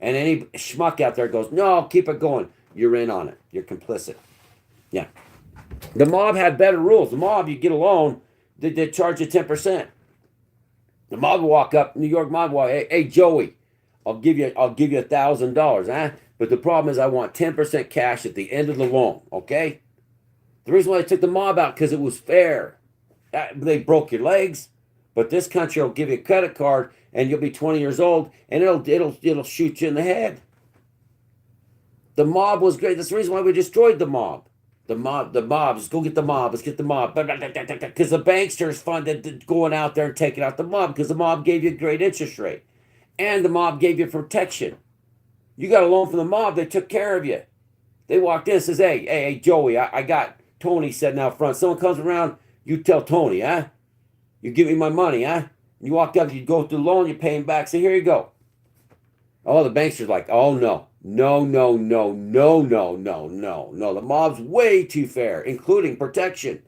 A: And any schmuck out there goes, no, keep it going. You're in on it. You're complicit. Yeah. The mob had better rules. The mob, you get a loan, they charge you 10%. The mob will walk up, New York mob will walk, hey Joey, I'll give you $1,000, huh? But the problem is I want 10% cash at the end of the loan, okay? The reason why they took the mob out because it was fair. They broke your legs, but this country will give you a credit card and you'll be 20 years old and it'll shoot you in the head. The mob was great. That's the reason why we destroyed the mob. The mob, let's go get the mob, let's get the mob. Because the banksters funded going out there and taking out the mob because the mob gave you a great interest rate. And the mob gave you protection. You got a loan from the mob, they took care of you. They walked in and says, hey, Joey, I got Tony sitting out front. Someone comes around, you tell Tony, huh? You give me my money, huh? You walk up, you go through the loan, you pay him back, say, here you go. Oh, the banksters like, oh no. No. The mob's way too fair, including protection.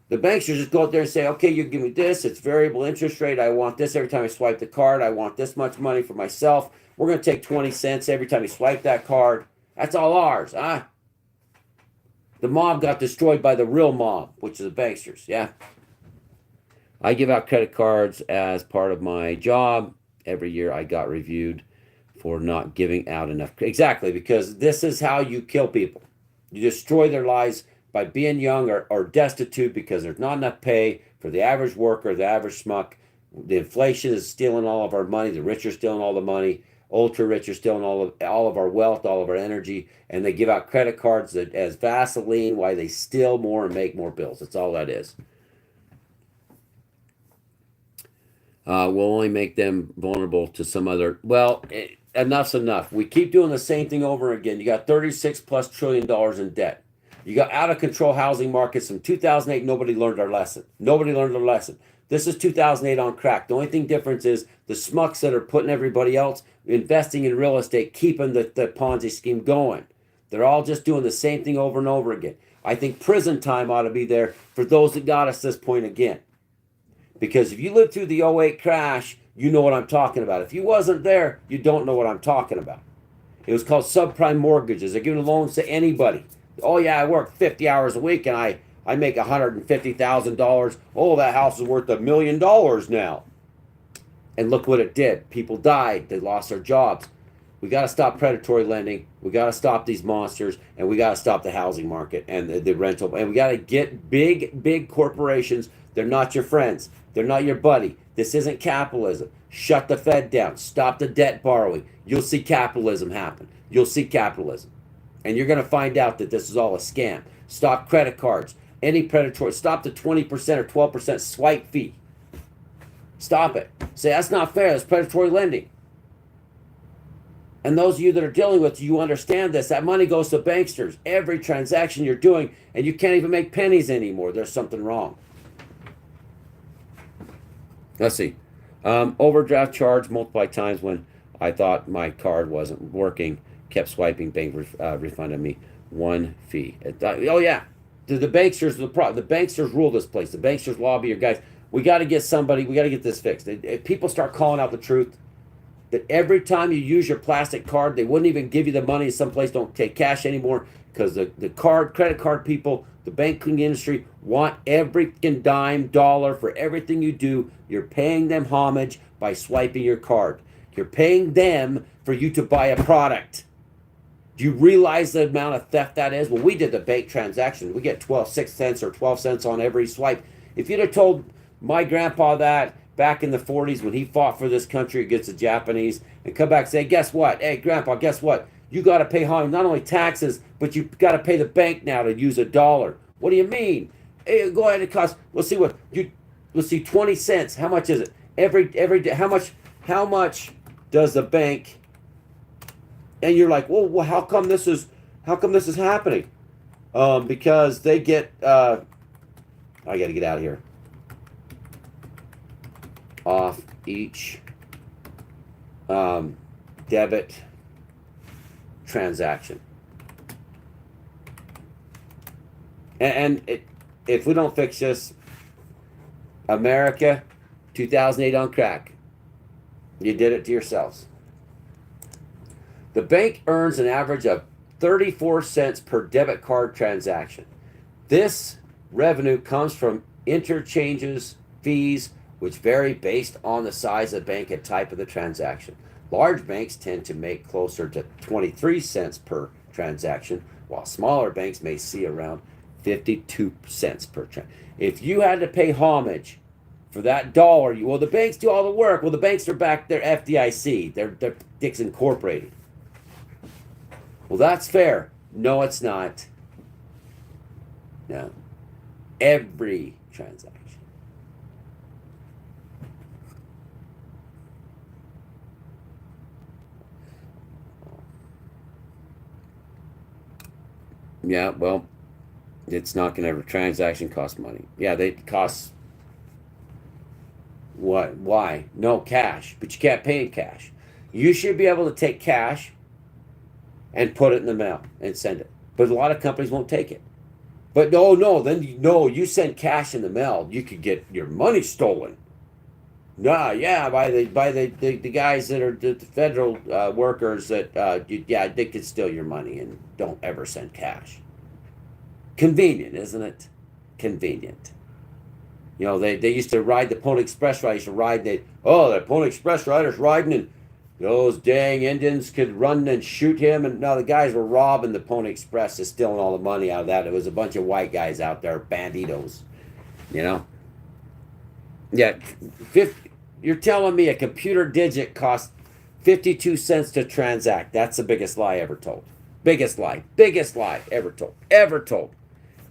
A: The banksters just go out there and say, okay, you give me this. It's variable interest rate. I want this every time I swipe the card. I want this much money for myself. We're going to take 20 cents every time you swipe that card. That's all ours, huh? The mob got destroyed by the real mob, which is the banksters, yeah? I give out credit cards as part of my job. Every year I got reviewed for not giving out enough. Exactly, because this is how you kill people. You destroy their lives by being young or destitute because there's not enough pay for the average worker, the average schmuck. The inflation is stealing all of our money. The rich are stealing all the money. Ultra rich are stealing all of our wealth, all of our energy, and they give out credit cards as Vaseline while they steal more and make more bills. That's all that is. Will only make them vulnerable to some other. Well, enough's enough. We keep doing the same thing over again. You got $36+ trillion in debt. You got out of control housing markets from 2008. Nobody learned their lesson. This is 2008 on crack. The only thing difference is the schmucks that are putting everybody else investing in real estate, keeping the Ponzi scheme going. They're all just doing the same thing over and over again. I think prison time ought to be there for those that got us this point again. Because if you lived through the '08 crash, you know what I'm talking about. If you wasn't there, you don't know what I'm talking about. It was called subprime mortgages. They're giving loans to anybody. Oh yeah, I work 50 hours a week and I make $150,000. Oh, that house is worth $1 million now. And look what it did. People died. They lost their jobs. We got to stop predatory lending. We got to stop these monsters, and we got to stop the housing market and the rental. And we got to get big corporations. They're not your friends. They're not your buddy. This isn't capitalism. Shut the Fed down. Stop the debt borrowing. You'll see capitalism happen. You'll see capitalism. And you're going to find out that this is all a scam. Stop credit cards. Any predatory. Stop the 20% or 12% swipe fee. Stop it. Say, that's not fair. That's predatory lending. And those of you that are dealing with, you understand this. That money goes to banksters. Every transaction you're doing, and you can't even make pennies anymore. There's something wrong. Let's see. Overdraft charge multiple times when I thought my card wasn't working. Kept swiping. Bank refunded me one fee. Oh, yeah. The banksters, the banksters rule this place. The banksters lobby your guys. We got to get somebody. We got to get this fixed. If people start calling out the truth, that every time you use your plastic card, they wouldn't even give you the money. Someplace don't take cash anymore because the credit card people, the banking industry want every dime, dollar for everything you do. You're paying them homage by swiping your card. You're paying them for you to buy a product. Do you realize the amount of theft that is? Well, we did the bank transaction. We get 6 cents or 12 cents on every swipe. If you'd have told my grandpa that back in the 40s when he fought for this country against the Japanese and come back and say, guess what? Hey, Grandpa, guess what? You got to pay not only taxes, but you got to pay the bank now to use $1. What do you mean? Hey, go ahead and cost. Let's see 20 cents. How much is it? Every day. How much does the bank? And you're like, well, how come this is happening? Because they get. I got to get out of here. Off each debit transaction. And if we don't fix this, America, 2008 on crack. You did it to yourselves. The bank earns an average of 34 cents per debit card transaction. This revenue comes from interchanges, fees, which vary based on the size of the bank and type of the transaction. Large banks tend to make closer to 23 cents per transaction, while smaller banks may see around 52 cents per transaction. If you had to pay homage for that dollar, well, the banks do all the work. Well, the banks are back, they're FDIC, they're Dix Incorporated. Well, that's fair. No, it's not. No. Every transaction. Yeah, well, it's not going to every transaction cost money. Yeah, they cost what? Why? No cash, but you can't pay in cash. You should be able to take cash and put it in the mail and send it. But a lot of companies won't take it. But no, then no, you send cash in the mail, you could get your money stolen. Nah, yeah, by the guys that are the federal workers that yeah, they could steal your money and don't ever send cash. Convenient, isn't it? Convenient. You know, they used to ride the Pony Express ride. I used to ride the Pony Express riders riding, and those dang Indians could run and shoot him. And now the guys were robbing the Pony Express, and stealing all the money out of that. It was a bunch of white guys out there, banditos. You know. Yeah, you're telling me a computer digit costs 52 cents to transact. That's the biggest lie ever told. Biggest lie ever told. Ever told.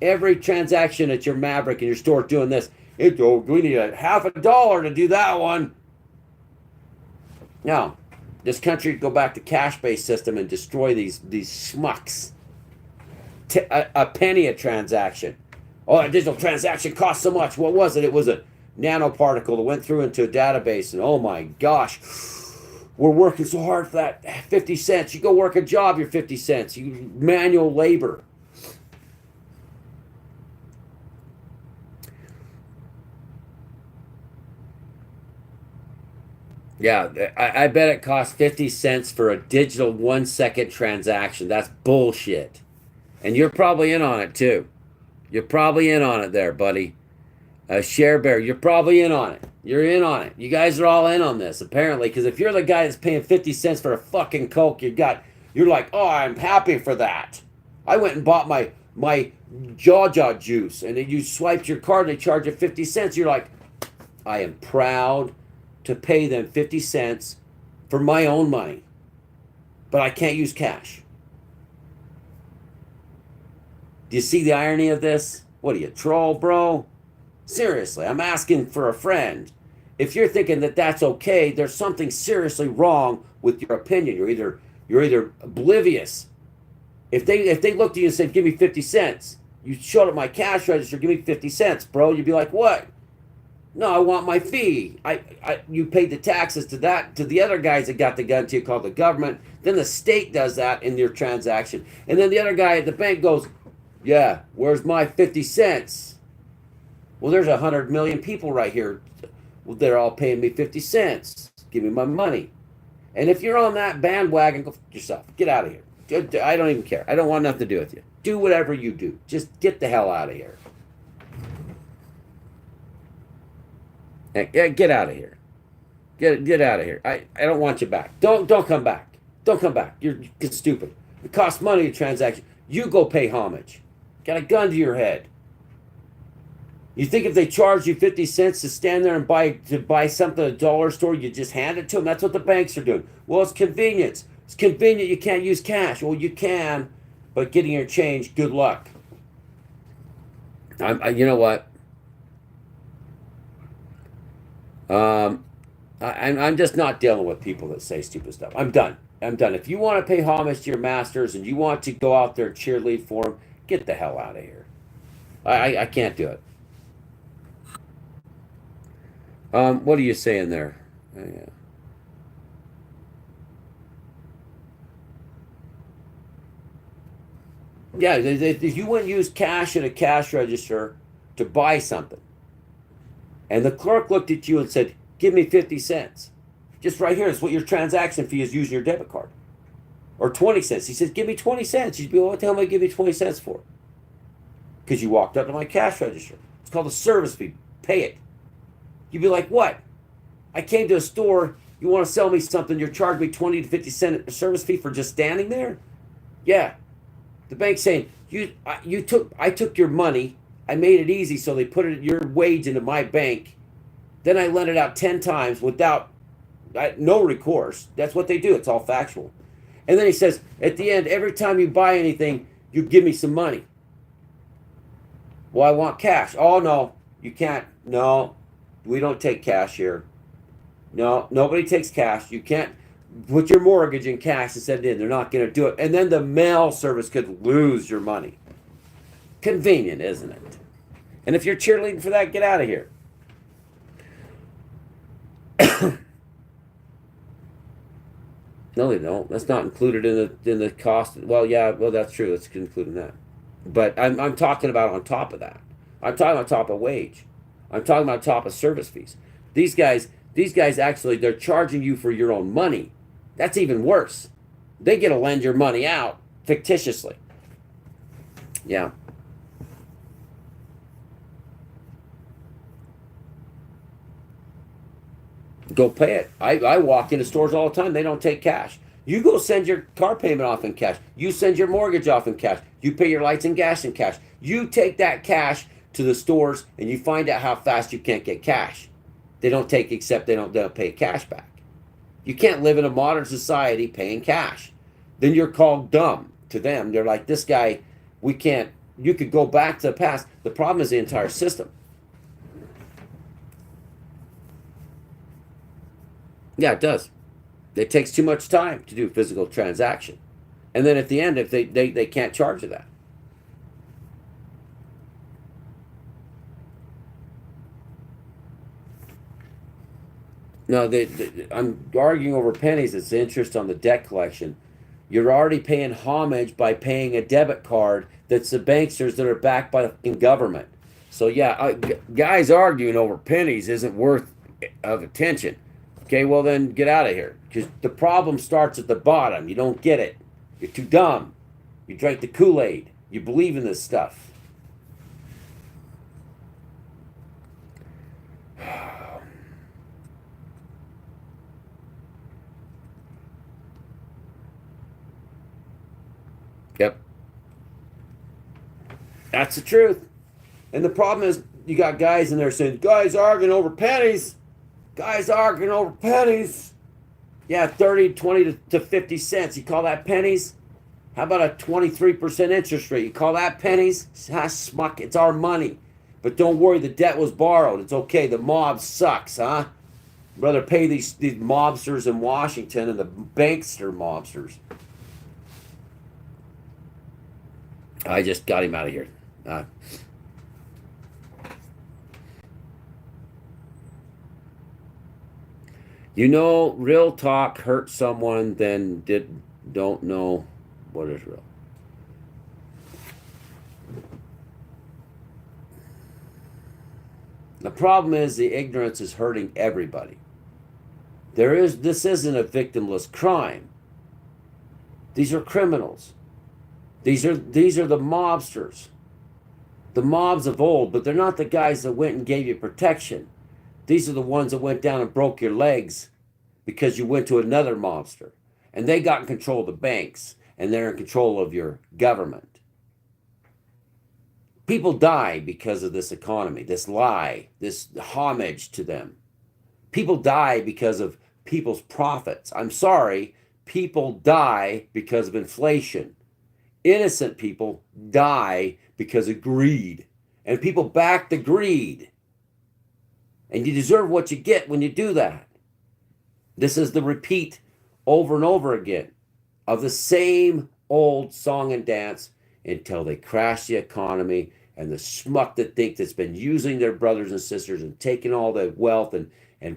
A: Every transaction at your Maverick in your store doing this, we need a half $1 to do that one. No, this country would go back to cash-based system and destroy these schmucks. A penny a transaction. Oh, a digital transaction costs so much. What was it? It was a nanoparticle that went through into a database, and oh my gosh, we're working so hard for that 50 cents. You go work a job, you're 50 cents. You manual labor. Yeah, I bet it costs 50 cents for a digital 1 second transaction. That's bullshit. And you're probably in on it too. You're probably in on it there, buddy. Share Bear, you're probably in on it. You're in on it. You guys are all in on this, apparently, because if you're the guy that's paying 50 cents for a fucking Coke, you're like, oh, I'm happy for that. I went and bought my Jaw juice, and then you swiped your card, and they charge you 50 cents. You're like, I am proud to pay them 50 cents for my own money, but I can't use cash. Do you see the irony of this? What are you, troll, bro? Seriously, I'm asking for a friend. If you're thinking that that's okay, there's something seriously wrong with your opinion. You're either oblivious. If they looked at you and said, "Give me 50 cents," you showed up my cash register, "Give me 50 cents, bro." You'd be like, "What?" "No, I want my fee. You paid the taxes to the other guys that got the gun to you, called the government. Then the state does that in your transaction, and then the other guy at the bank goes, "Yeah, where's my 50 cents?" Well, there's 100 million people right here. Well, they're all paying me 50 cents. Give me my money. And if you're on that bandwagon, go fuck yourself. Get out of here. I don't even care. I don't want nothing to do with you. Do whatever you do. Just get the hell out of here. Get out of here. Get out of here. I don't want you back. Don't come back. Don't come back. You're stupid. It costs money to transaction. You go pay homage. Got a gun to your head. You think if they charge you 50 cents to stand there and buy something at a dollar store, you just hand it to them? That's what the banks are doing. Well, it's convenience. It's convenient. You can't use cash. Well, you can, but getting your change, good luck. You know what? I'm just not dealing with people that say stupid stuff. I'm done. If you want to pay homage to your masters and you want to go out there and cheerlead for them, get the hell out of here. I can't do it. What are you saying there? Yeah. Yeah, if you wouldn't use cash at a cash register to buy something, and the clerk looked at you and said, "Give me 50 cents." Just right here is what your transaction fee is using your debit card. or 20 cents. He says, give me 20 cents. You'd be, well, what the hell am I give you 20 cents for? Because you walked up to my cash register. It's called a service fee. Pay it. You'd be like, what? I came to a store. You want to sell me something. You're charging me 20 to 50 cent service fee for just standing there? Yeah. The bank's saying, I took your money. I made it easy, so they put your wage into my bank. Then I lent it out 10 times without no recourse. That's what they do. It's all factual. And then he says, at the end, every time you buy anything, you give me some money. Well, I want cash. Oh, no, you can't. No, we don't take cash here. No, nobody takes cash. You can't put your mortgage in cash and send it in. They're not going to do it. And then the mail service could lose your money. Convenient, isn't it? And if you're cheerleading for that, get out of here. No, they don't. That's not included in the cost. Well, yeah, well, that's true. That's included in that. But I'm talking about on top of that. I'm talking on top of wage. I'm talking about top of service fees. These guys actually, they're charging you for your own money. That's even worse. They get to lend your money out fictitiously. Yeah. Go pay it. I walk into stores all the time. They don't take cash. You go send your car payment off in cash. You send your mortgage off in cash. You pay your lights and gas in cash. You take that cash to the stores and you find out how fast you can't get cash. They don't take, except they don't pay cash back. You can't live in a modern society paying cash. Then you're called dumb to them. They're like, this guy, we can't, you could go back to the past. The problem is the entire system. Yeah, it does. It takes too much time to do physical transaction. And then at the end, if they can't charge you that. No, I'm arguing over pennies. It's interest on the debt collection. You're already paying homage by paying a debit card that's the banksters that are backed by the government. So yeah, guys arguing over pennies isn't worth of attention. Okay, well then get out of here. Because the problem starts at the bottom. You don't get it. You're too dumb. You drank the Kool-Aid. You believe in this stuff. Yep. That's the truth. And the problem is you got guys in there saying, guys arguing over pennies. Guys arguing over pennies. Yeah, 30, 20 to 50 cents. You call that pennies? How about a 23% interest rate? You call that pennies? Smuck, it's our money. But don't worry, the debt was borrowed. It's okay. The mob sucks, huh? Rather pay these mobsters in Washington and the bankster mobsters. I just got him out of here. You know, real talk hurts someone, then don't know what is real. The problem is the ignorance is hurting everybody. This isn't a victimless crime. These are criminals. These are the mobsters. The mobs of old, but they're not the guys that went and gave you protection. These are the ones that went down and broke your legs because you went to another mobster. And they got in control of the banks, and they're in control of your government. People die because of this economy, this lie, this homage to them. People die because of people's profits. I'm sorry, people die because of inflation. Innocent people die because of greed. And people back the greed. And you deserve what you get when you do that. This is the repeat over and over again of the same old song and dance until they crash the economy, and the schmuck that think that's been using their brothers and sisters and taking all the wealth and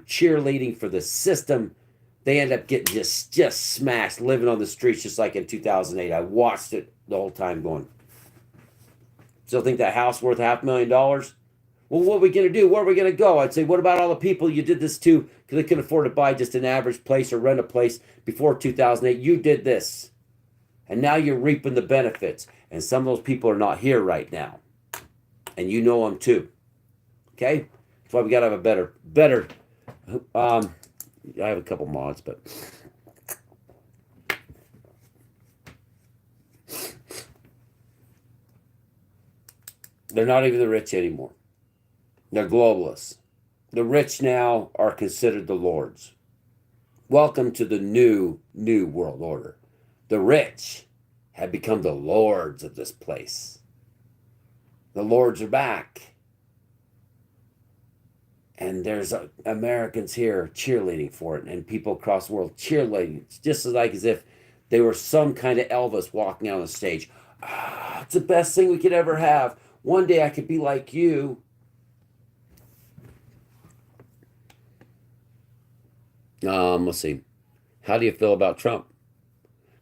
A: cheerleading for the system, they end up getting just smashed, living on the streets just like in 2008. I watched it the whole time going, still think that house worth $500,000? Well, what are we going to do? Where are we going to go? I'd say, what about all the people you did this to because they couldn't afford to buy just an average place or rent a place before 2008? You did this. And now you're reaping the benefits. And some of those people are not here right now. And you know them too. Okay? That's why we got to have a better, I have a couple mods, but they're not even the rich anymore. They're globalists. The rich now are considered the lords. Welcome to the new world order. The rich have become the lords of this place. The lords are back. And there's Americans here cheerleading for it, and people across the world cheerleading. It's just as if they were some kind of Elvis walking out on the stage. It's the best thing we could ever have. One day I could be like you. Let's see. How do you feel about Trump?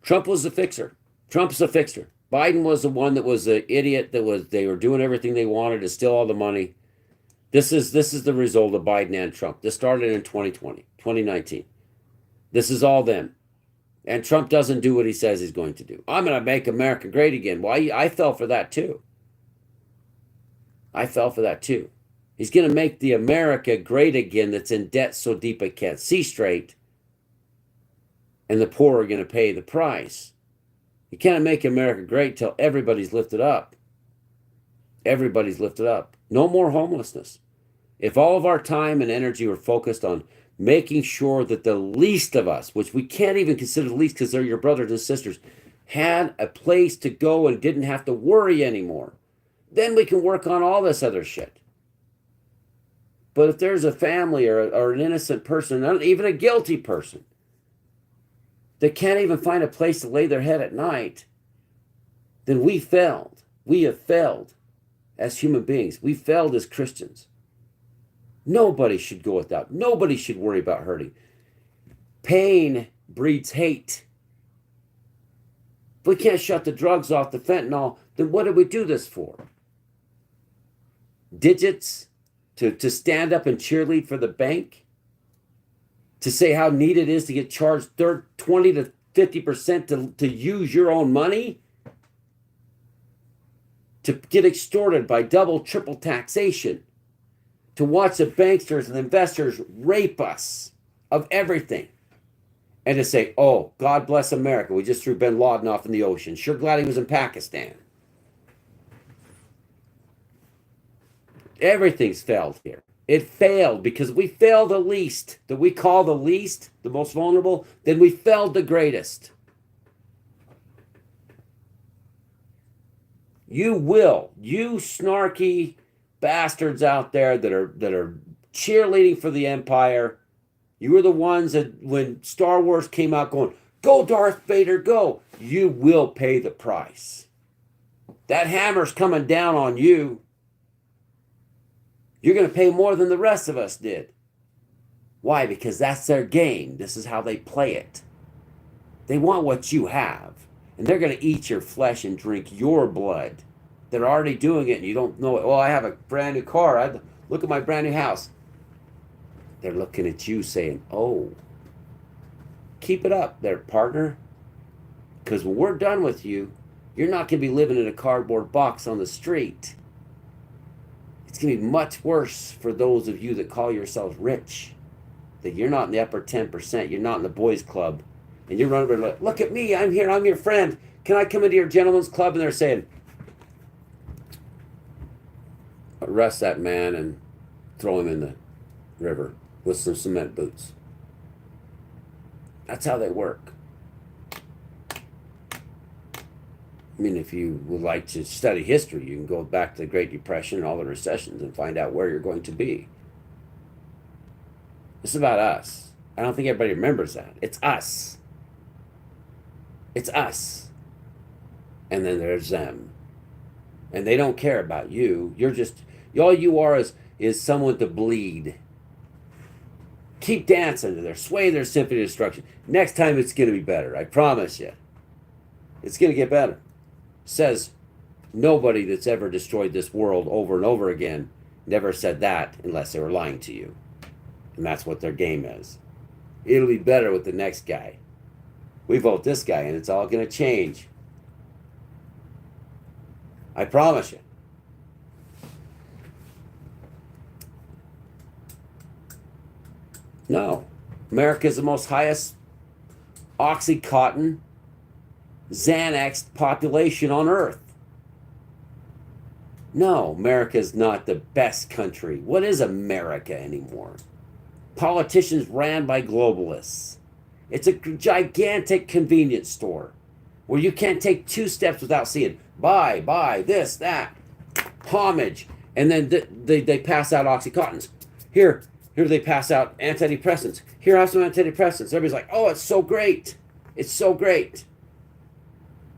A: Trump was the fixer. Trump's a fixer. Biden was the one that was the idiot they were doing everything they wanted to steal all the money. This is the result of Biden and Trump. This started in 2020, 2019. This is all them. And Trump doesn't do what he says he's going to do. I'm going to make America great again. Well, I fell for that too. I fell for that too. He's going to make the America great again that's in debt so deep it can't see straight. And the poor are going to pay the price. You can't make America great till everybody's lifted up. Everybody's lifted up. No more homelessness. If all of our time and energy were focused on making sure that the least of us, which we can't even consider the least because they're your brothers and sisters, had a place to go and didn't have to worry anymore, then we can work on all this other shit. But if there's a family or an innocent person, not even a guilty person, that can't even find a place to lay their head at night, then we failed. We have failed as human beings. We failed as Christians. Nobody should go without. Nobody should worry about hurting. Pain breeds hate. If we can't shut the drugs off, the fentanyl, then what do we do this for? Digits? To stand up and cheerlead for the bank? To say how neat it is to get charged 20 to 50% to use your own money? To get extorted by double, triple taxation? To watch the banksters and investors rape us of everything? And to say, oh, God bless America. We just threw bin Laden off in the ocean. Sure glad he was in Pakistan. Everything's failed here. It failed because we failed the least, that we call the least, the most vulnerable, then we failed the greatest. You snarky bastards out there that are cheerleading for the empire, you were the ones that when Star Wars came out going, go Darth Vader, go. You will pay the price. That hammer's coming down on you. You're going to pay more than the rest of us did. Why? Because that's their game. This is how they play it. They want what you have. And they're going to eat your flesh and drink your blood. They're already doing it and you don't know it. Oh, I have a brand new car. Look at my brand new house. They're looking at you saying, oh, keep it up there, partner. Because when we're done with you, you're not going to be living in a cardboard box on the street. It's going to be much worse for those of you that call yourselves rich. That you're not in the upper 10%. You're not in the boys club. And you're running around like, look at me. I'm here. I'm your friend. Can I come into your gentleman's club? And they're saying, arrest that man and throw him in the river with some cement boots. That's how they work. I mean, if you would like to study history, you can go back to the Great Depression and all the recessions and find out where you're going to be. It's about us. I don't think everybody remembers that. It's us. It's us. And then there's them. And they don't care about you. You're just, all you are is someone to bleed. Keep dancing to their sway, their symphony of destruction. Next time it's going to be better. I promise you. It's going to get better. Says nobody that's ever destroyed this world over and over again never said that unless they were lying to you. And that's what their game is. It'll be better with the next guy. We vote this guy and it's all going to change. I promise you. No. America is the most highest Oxycontin, Xanax population on Earth. No, America is not the best country. What is America anymore? Politicians ran by globalists. It's a gigantic convenience store where you can't take 2 steps without seeing buy, this, that, homage. And then they pass out Oxycontins. Here they pass out antidepressants. Here, have some antidepressants. Everybody's like, oh, it's so great. It's so great.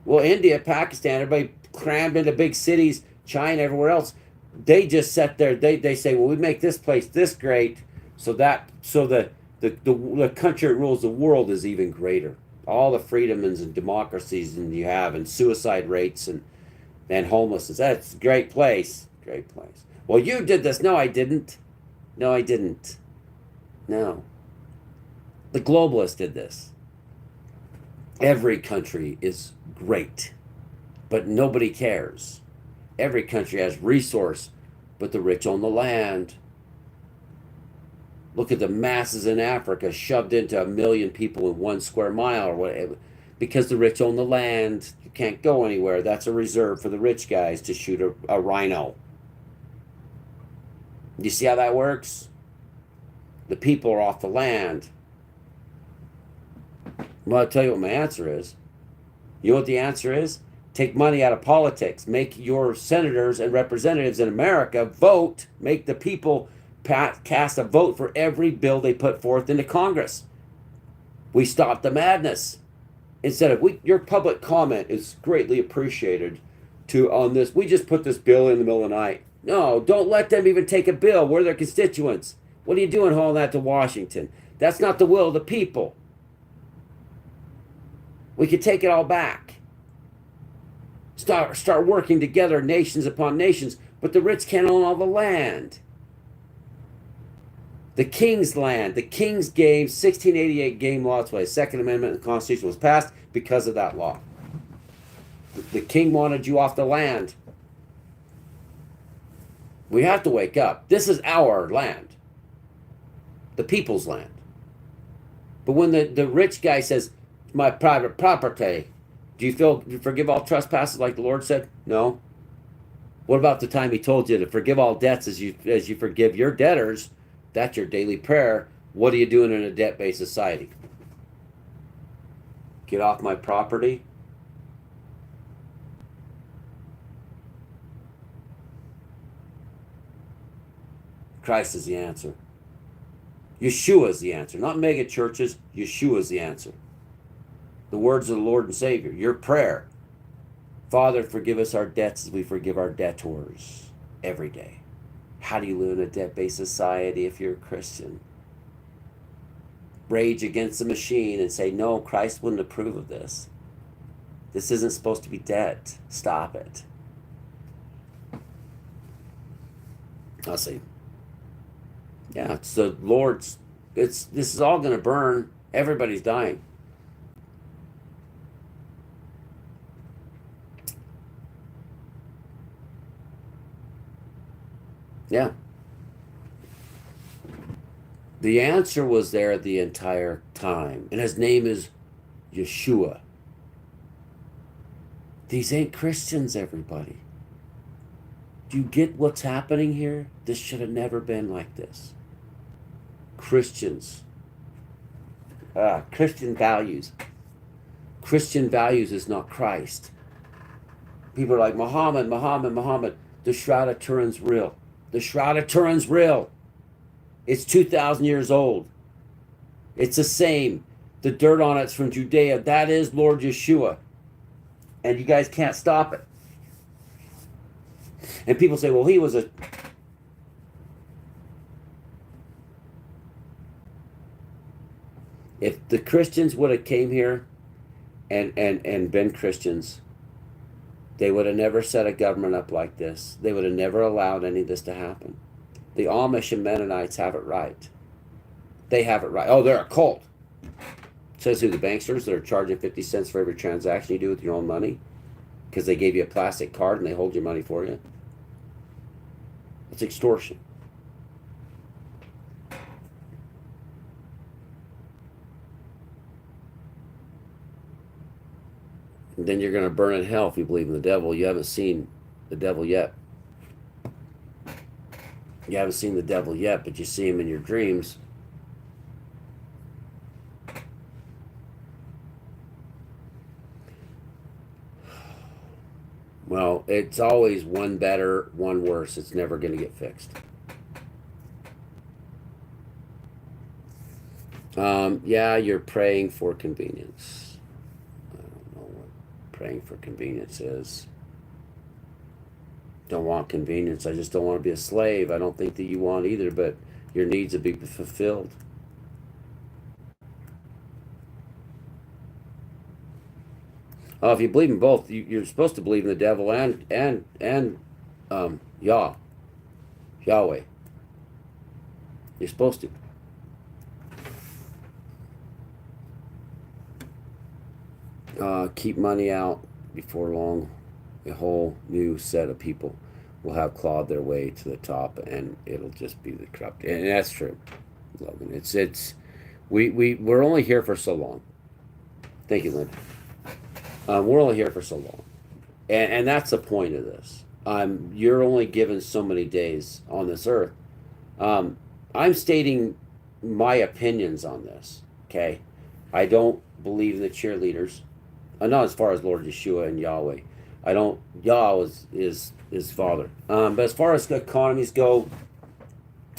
A: Well, India, Pakistan, everybody crammed into big cities, China, everywhere else. They just sat there. They say, well, we make this place this great, so the country that rules the world is even greater. All the freedoms and democracies and you have, and suicide rates and homelessness. That's a great place. Great place. Well, you did this. No, I didn't. No, I didn't. No. The globalists did this. Every country is great, but nobody cares. Every country has resource, but the rich own the land. Look at the masses in Africa shoved into 1 million people in 1 square mile or whatever, because the rich own the land. You can't go anywhere. That's a reserve for the rich guys to shoot a rhino. You see how that works? The people are off the land. Well, I'll tell you what my answer is. You know what the answer is? Take money out of politics. Make your senators and representatives in America vote. Make the people cast a vote for every bill they put forth into Congress. We stop the madness. Instead of, your public comment is greatly appreciated on this. We just put this bill in the middle of the night. No, don't let them even take a bill. We're their constituents. What are you doing hauling that to Washington? That's not the will of the people. We could take it all back. Start working together, nations upon nations, but the rich can't own all the land. The king's land, the king's game, 1688 game law, that's why the Second Amendment of the Constitution was passed because of that law. The king wanted you off the land. We have to wake up. This is our land. The people's land. But when the rich guy says, my private property, do you forgive all trespasses like the Lord said? No. What about the time he told you to forgive all debts as you forgive your debtors? That's your daily prayer. What are you doing in a debt-based society? Get off my property? Christ is the answer. Yeshua is the answer. Not mega churches. Yeshua is the answer. The words of the Lord and Savior. Your prayer. Father, forgive us our debts as we forgive our debtors every day. How do you live in a debt-based society if you're a Christian? Rage against the machine and say, no, Christ wouldn't approve of this. This isn't supposed to be debt. Stop it. I'll see. Yeah, it's the Lord's. This is all going to burn. Everybody's dying. Yeah. The answer was there the entire time. And his name is Yeshua. These ain't Christians, everybody. Do you get what's happening here? This should have never been like this. Christians. Christian values. Christian values is not Christ. People are like, Muhammad. The Shroud of Turin's real. The Shroud of Turin's real. It's 2,000 years old. It's the same. The dirt on it's from Judea. That is Lord Yeshua. And you guys can't stop it. And people say, well, he was a... If the Christians would have came here and been Christians, they would have never set a government up like this. They would have never allowed any of this to happen. The Amish and Mennonites have it right. They have it right. Oh, they're a cult. Says who? The banksters that are charging 50 cents for every transaction you do with your own money? because they gave you a plastic card and they hold your money for you. It's extortion. And then you're going to burn in hell if you believe in the devil. You haven't seen the devil yet. You haven't seen the devil yet, but you see him in your dreams. Well, it's always one better, one worse. It's never going to get fixed. Yeah, you're praying for convenience. I don't know what praying for convenience is. Don't want convenience. I just don't want to be a slave. I don't think that you want either, but your needs will be fulfilled. If you believe in both, you're supposed to believe in the devil and Yahweh. You're supposed to. Keep money out. Before long, a whole new set of people will have clawed their way to the top, and it'll just be the corrupt. And that's true, Logan. We're only here for so long. Thank you, Linda. We're only here for so long, and that's the point of this. You're only given so many days on this earth. I'm stating my opinions on this. Okay, I don't believe in the cheerleaders. Not as far as Lord Yeshua and Yahweh. I don't. Yah is his father. But as far as the economies go,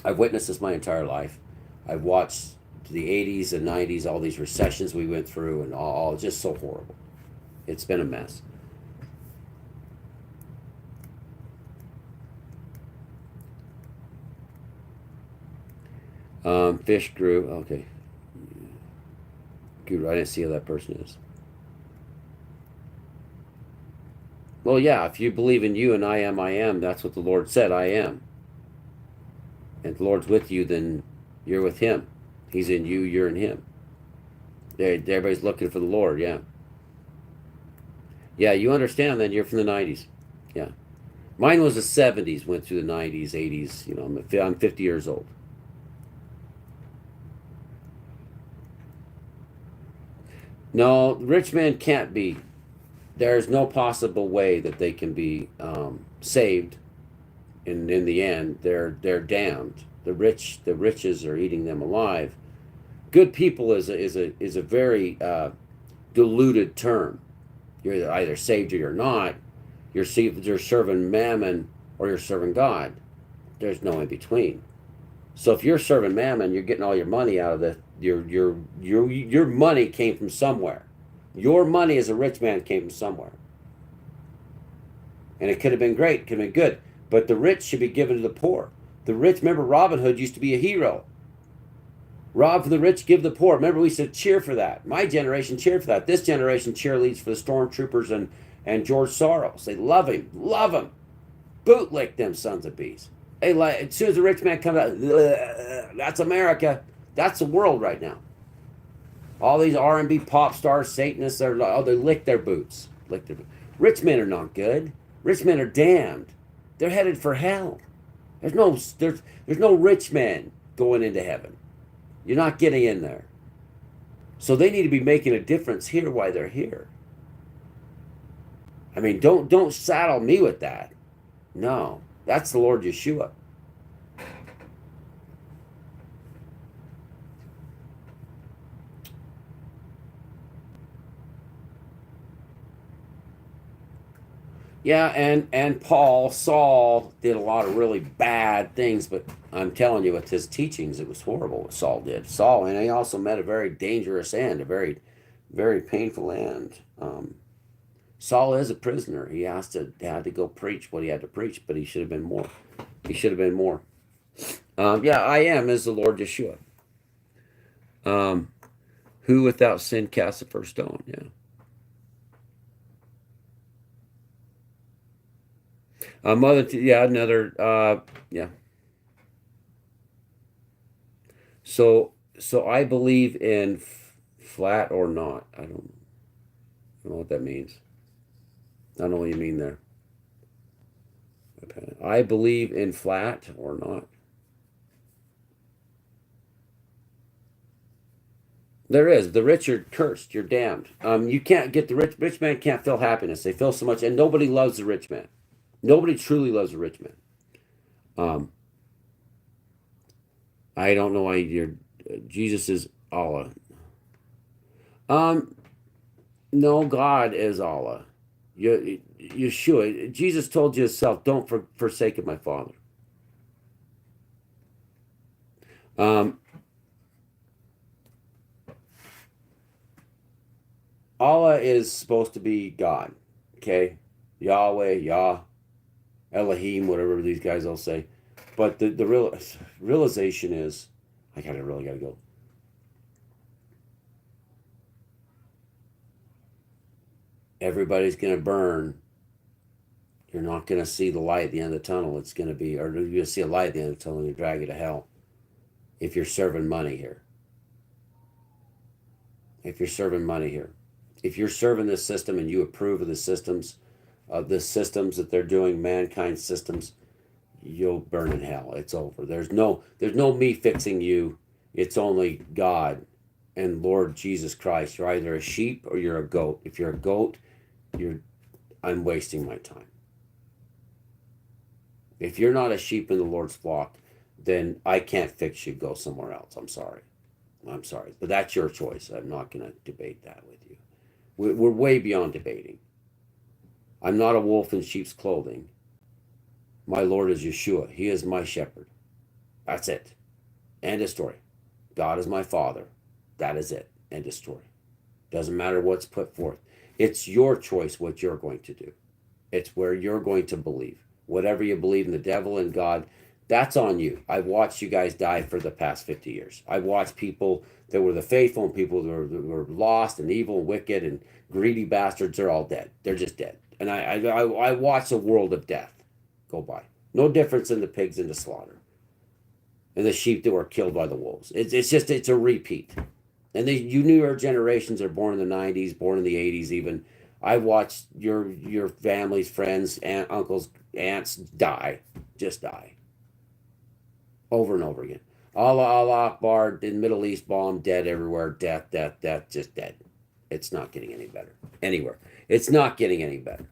A: I've witnessed this my entire life. I've watched the 80s and 90s, all these recessions we went through, and all just so horrible. It's been a mess. Fish grew. Okay. Guru, I didn't see who that person is. Well, yeah, if you believe in you and I am, that's what the Lord said, I am. And if the Lord's with you, then you're with him. He's in you, you're in him. Everybody's looking for the Lord, yeah. Yeah, you understand then, you're from the 90s. Yeah. Mine was the 70s, went through the 90s, 80s. You know, I'm 50 years old. No, rich men can't be. There's no possible way that they can be saved. In the end, they're damned. The riches are eating them alive. Good people is a very diluted term. You're either saved or you're not. You're serving mammon or you're serving God. There's no in between. So if you're serving mammon, you're getting all your money out of your money came from somewhere. Your money as a rich man came from somewhere. And it could have been great, could have been good. But the rich should be given to the poor. The rich, remember Robin Hood used to be a hero. Rob for the rich, give the poor. Remember, we said cheer for that. My generation cheered for that. This generation cheerleads for the stormtroopers and George Soros. They love him. Love him. Bootlick them sons of bees. Hey, like, as soon as the rich man comes out, that's America. That's the world right now. All these R&B pop stars, Satanists, they lick their boots. Lick their boots. Rich men are not good. Rich men are damned. They're headed for hell. There's no rich men going into heaven. You're not getting in there. So they need to be making a difference here while they're here. I mean, don't saddle me with that. No, that's the Lord Yeshua. Yeah, and Saul did a lot of really bad things, but I'm telling you, with his teachings, it was horrible what Saul did. Saul, and he also met a very dangerous end, a very, very painful end. Saul is a prisoner. He had to go preach what he had to preach, but he should have been more. He should have been more. Yeah, I am is the Lord Yeshua. Who without sin cast the first stone? Yeah. Yeah, another. Yeah. So I believe in flat or not. I don't know what that means. I don't know what you mean there. I believe in flat or not. There is. The rich are cursed. You're damned. You can't get the rich man can't feel happiness. They feel so much, and nobody loves the rich man. Nobody truly loves the rich man. Um, I don't know why you're. Jesus is Allah. Um, no, God is Allah. Yeshua. Jesus told you himself, "Don't forsake my Father." Um, Allah is supposed to be God. Okay, Yahweh, Yah, Elohim, whatever these guys all say. But the realization is, really gotta go. Everybody's gonna burn. You're not gonna see the light at the end of the tunnel. It's gonna be, or you're gonna see a light at the end of the tunnel and you drag you to hell. If you're serving money here. If you're serving money here. If you're serving this system and you approve of the systems that they're doing, mankind systems, you'll burn in hell. It's over. There's no me fixing you. It's only God and Lord Jesus Christ. You're either a sheep or you're a goat. If you're a goat, I'm wasting my time. If you're not a sheep in the Lord's flock, then I can't fix you. Go somewhere else. I'm sorry. I'm sorry. But that's your choice. I'm not going to debate that with you. We're way beyond debating. I'm not a wolf in sheep's clothing. My Lord is Yeshua. He is my shepherd. That's it. End of story. God is my Father. That is it. End of story. Doesn't matter what's put forth. It's your choice what you're going to do. It's where you're going to believe. Whatever you believe in the devil and God, that's on you. I've watched you guys die for the past 50 years. I've watched people that were the faithful and people that were lost and evil and wicked and greedy bastards. They're all dead. They're just dead. And I watched a world of death go by. No difference in the pigs in the slaughter and the sheep that were killed by the wolves. It's a repeat. And you newer generations are born in the 90s, born in the 80s even. I watched your family's friends, uncles, aunts just die, over and over again. Allah Akbar, in Middle East bomb, dead everywhere, death, just dead. It's not getting any better anywhere. It's not getting any better.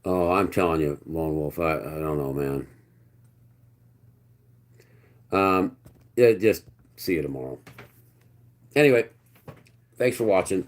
A: Oh, I'm telling you, Lone Wolf, I don't know, man. Yeah, just see you tomorrow. Anyway, thanks for watching.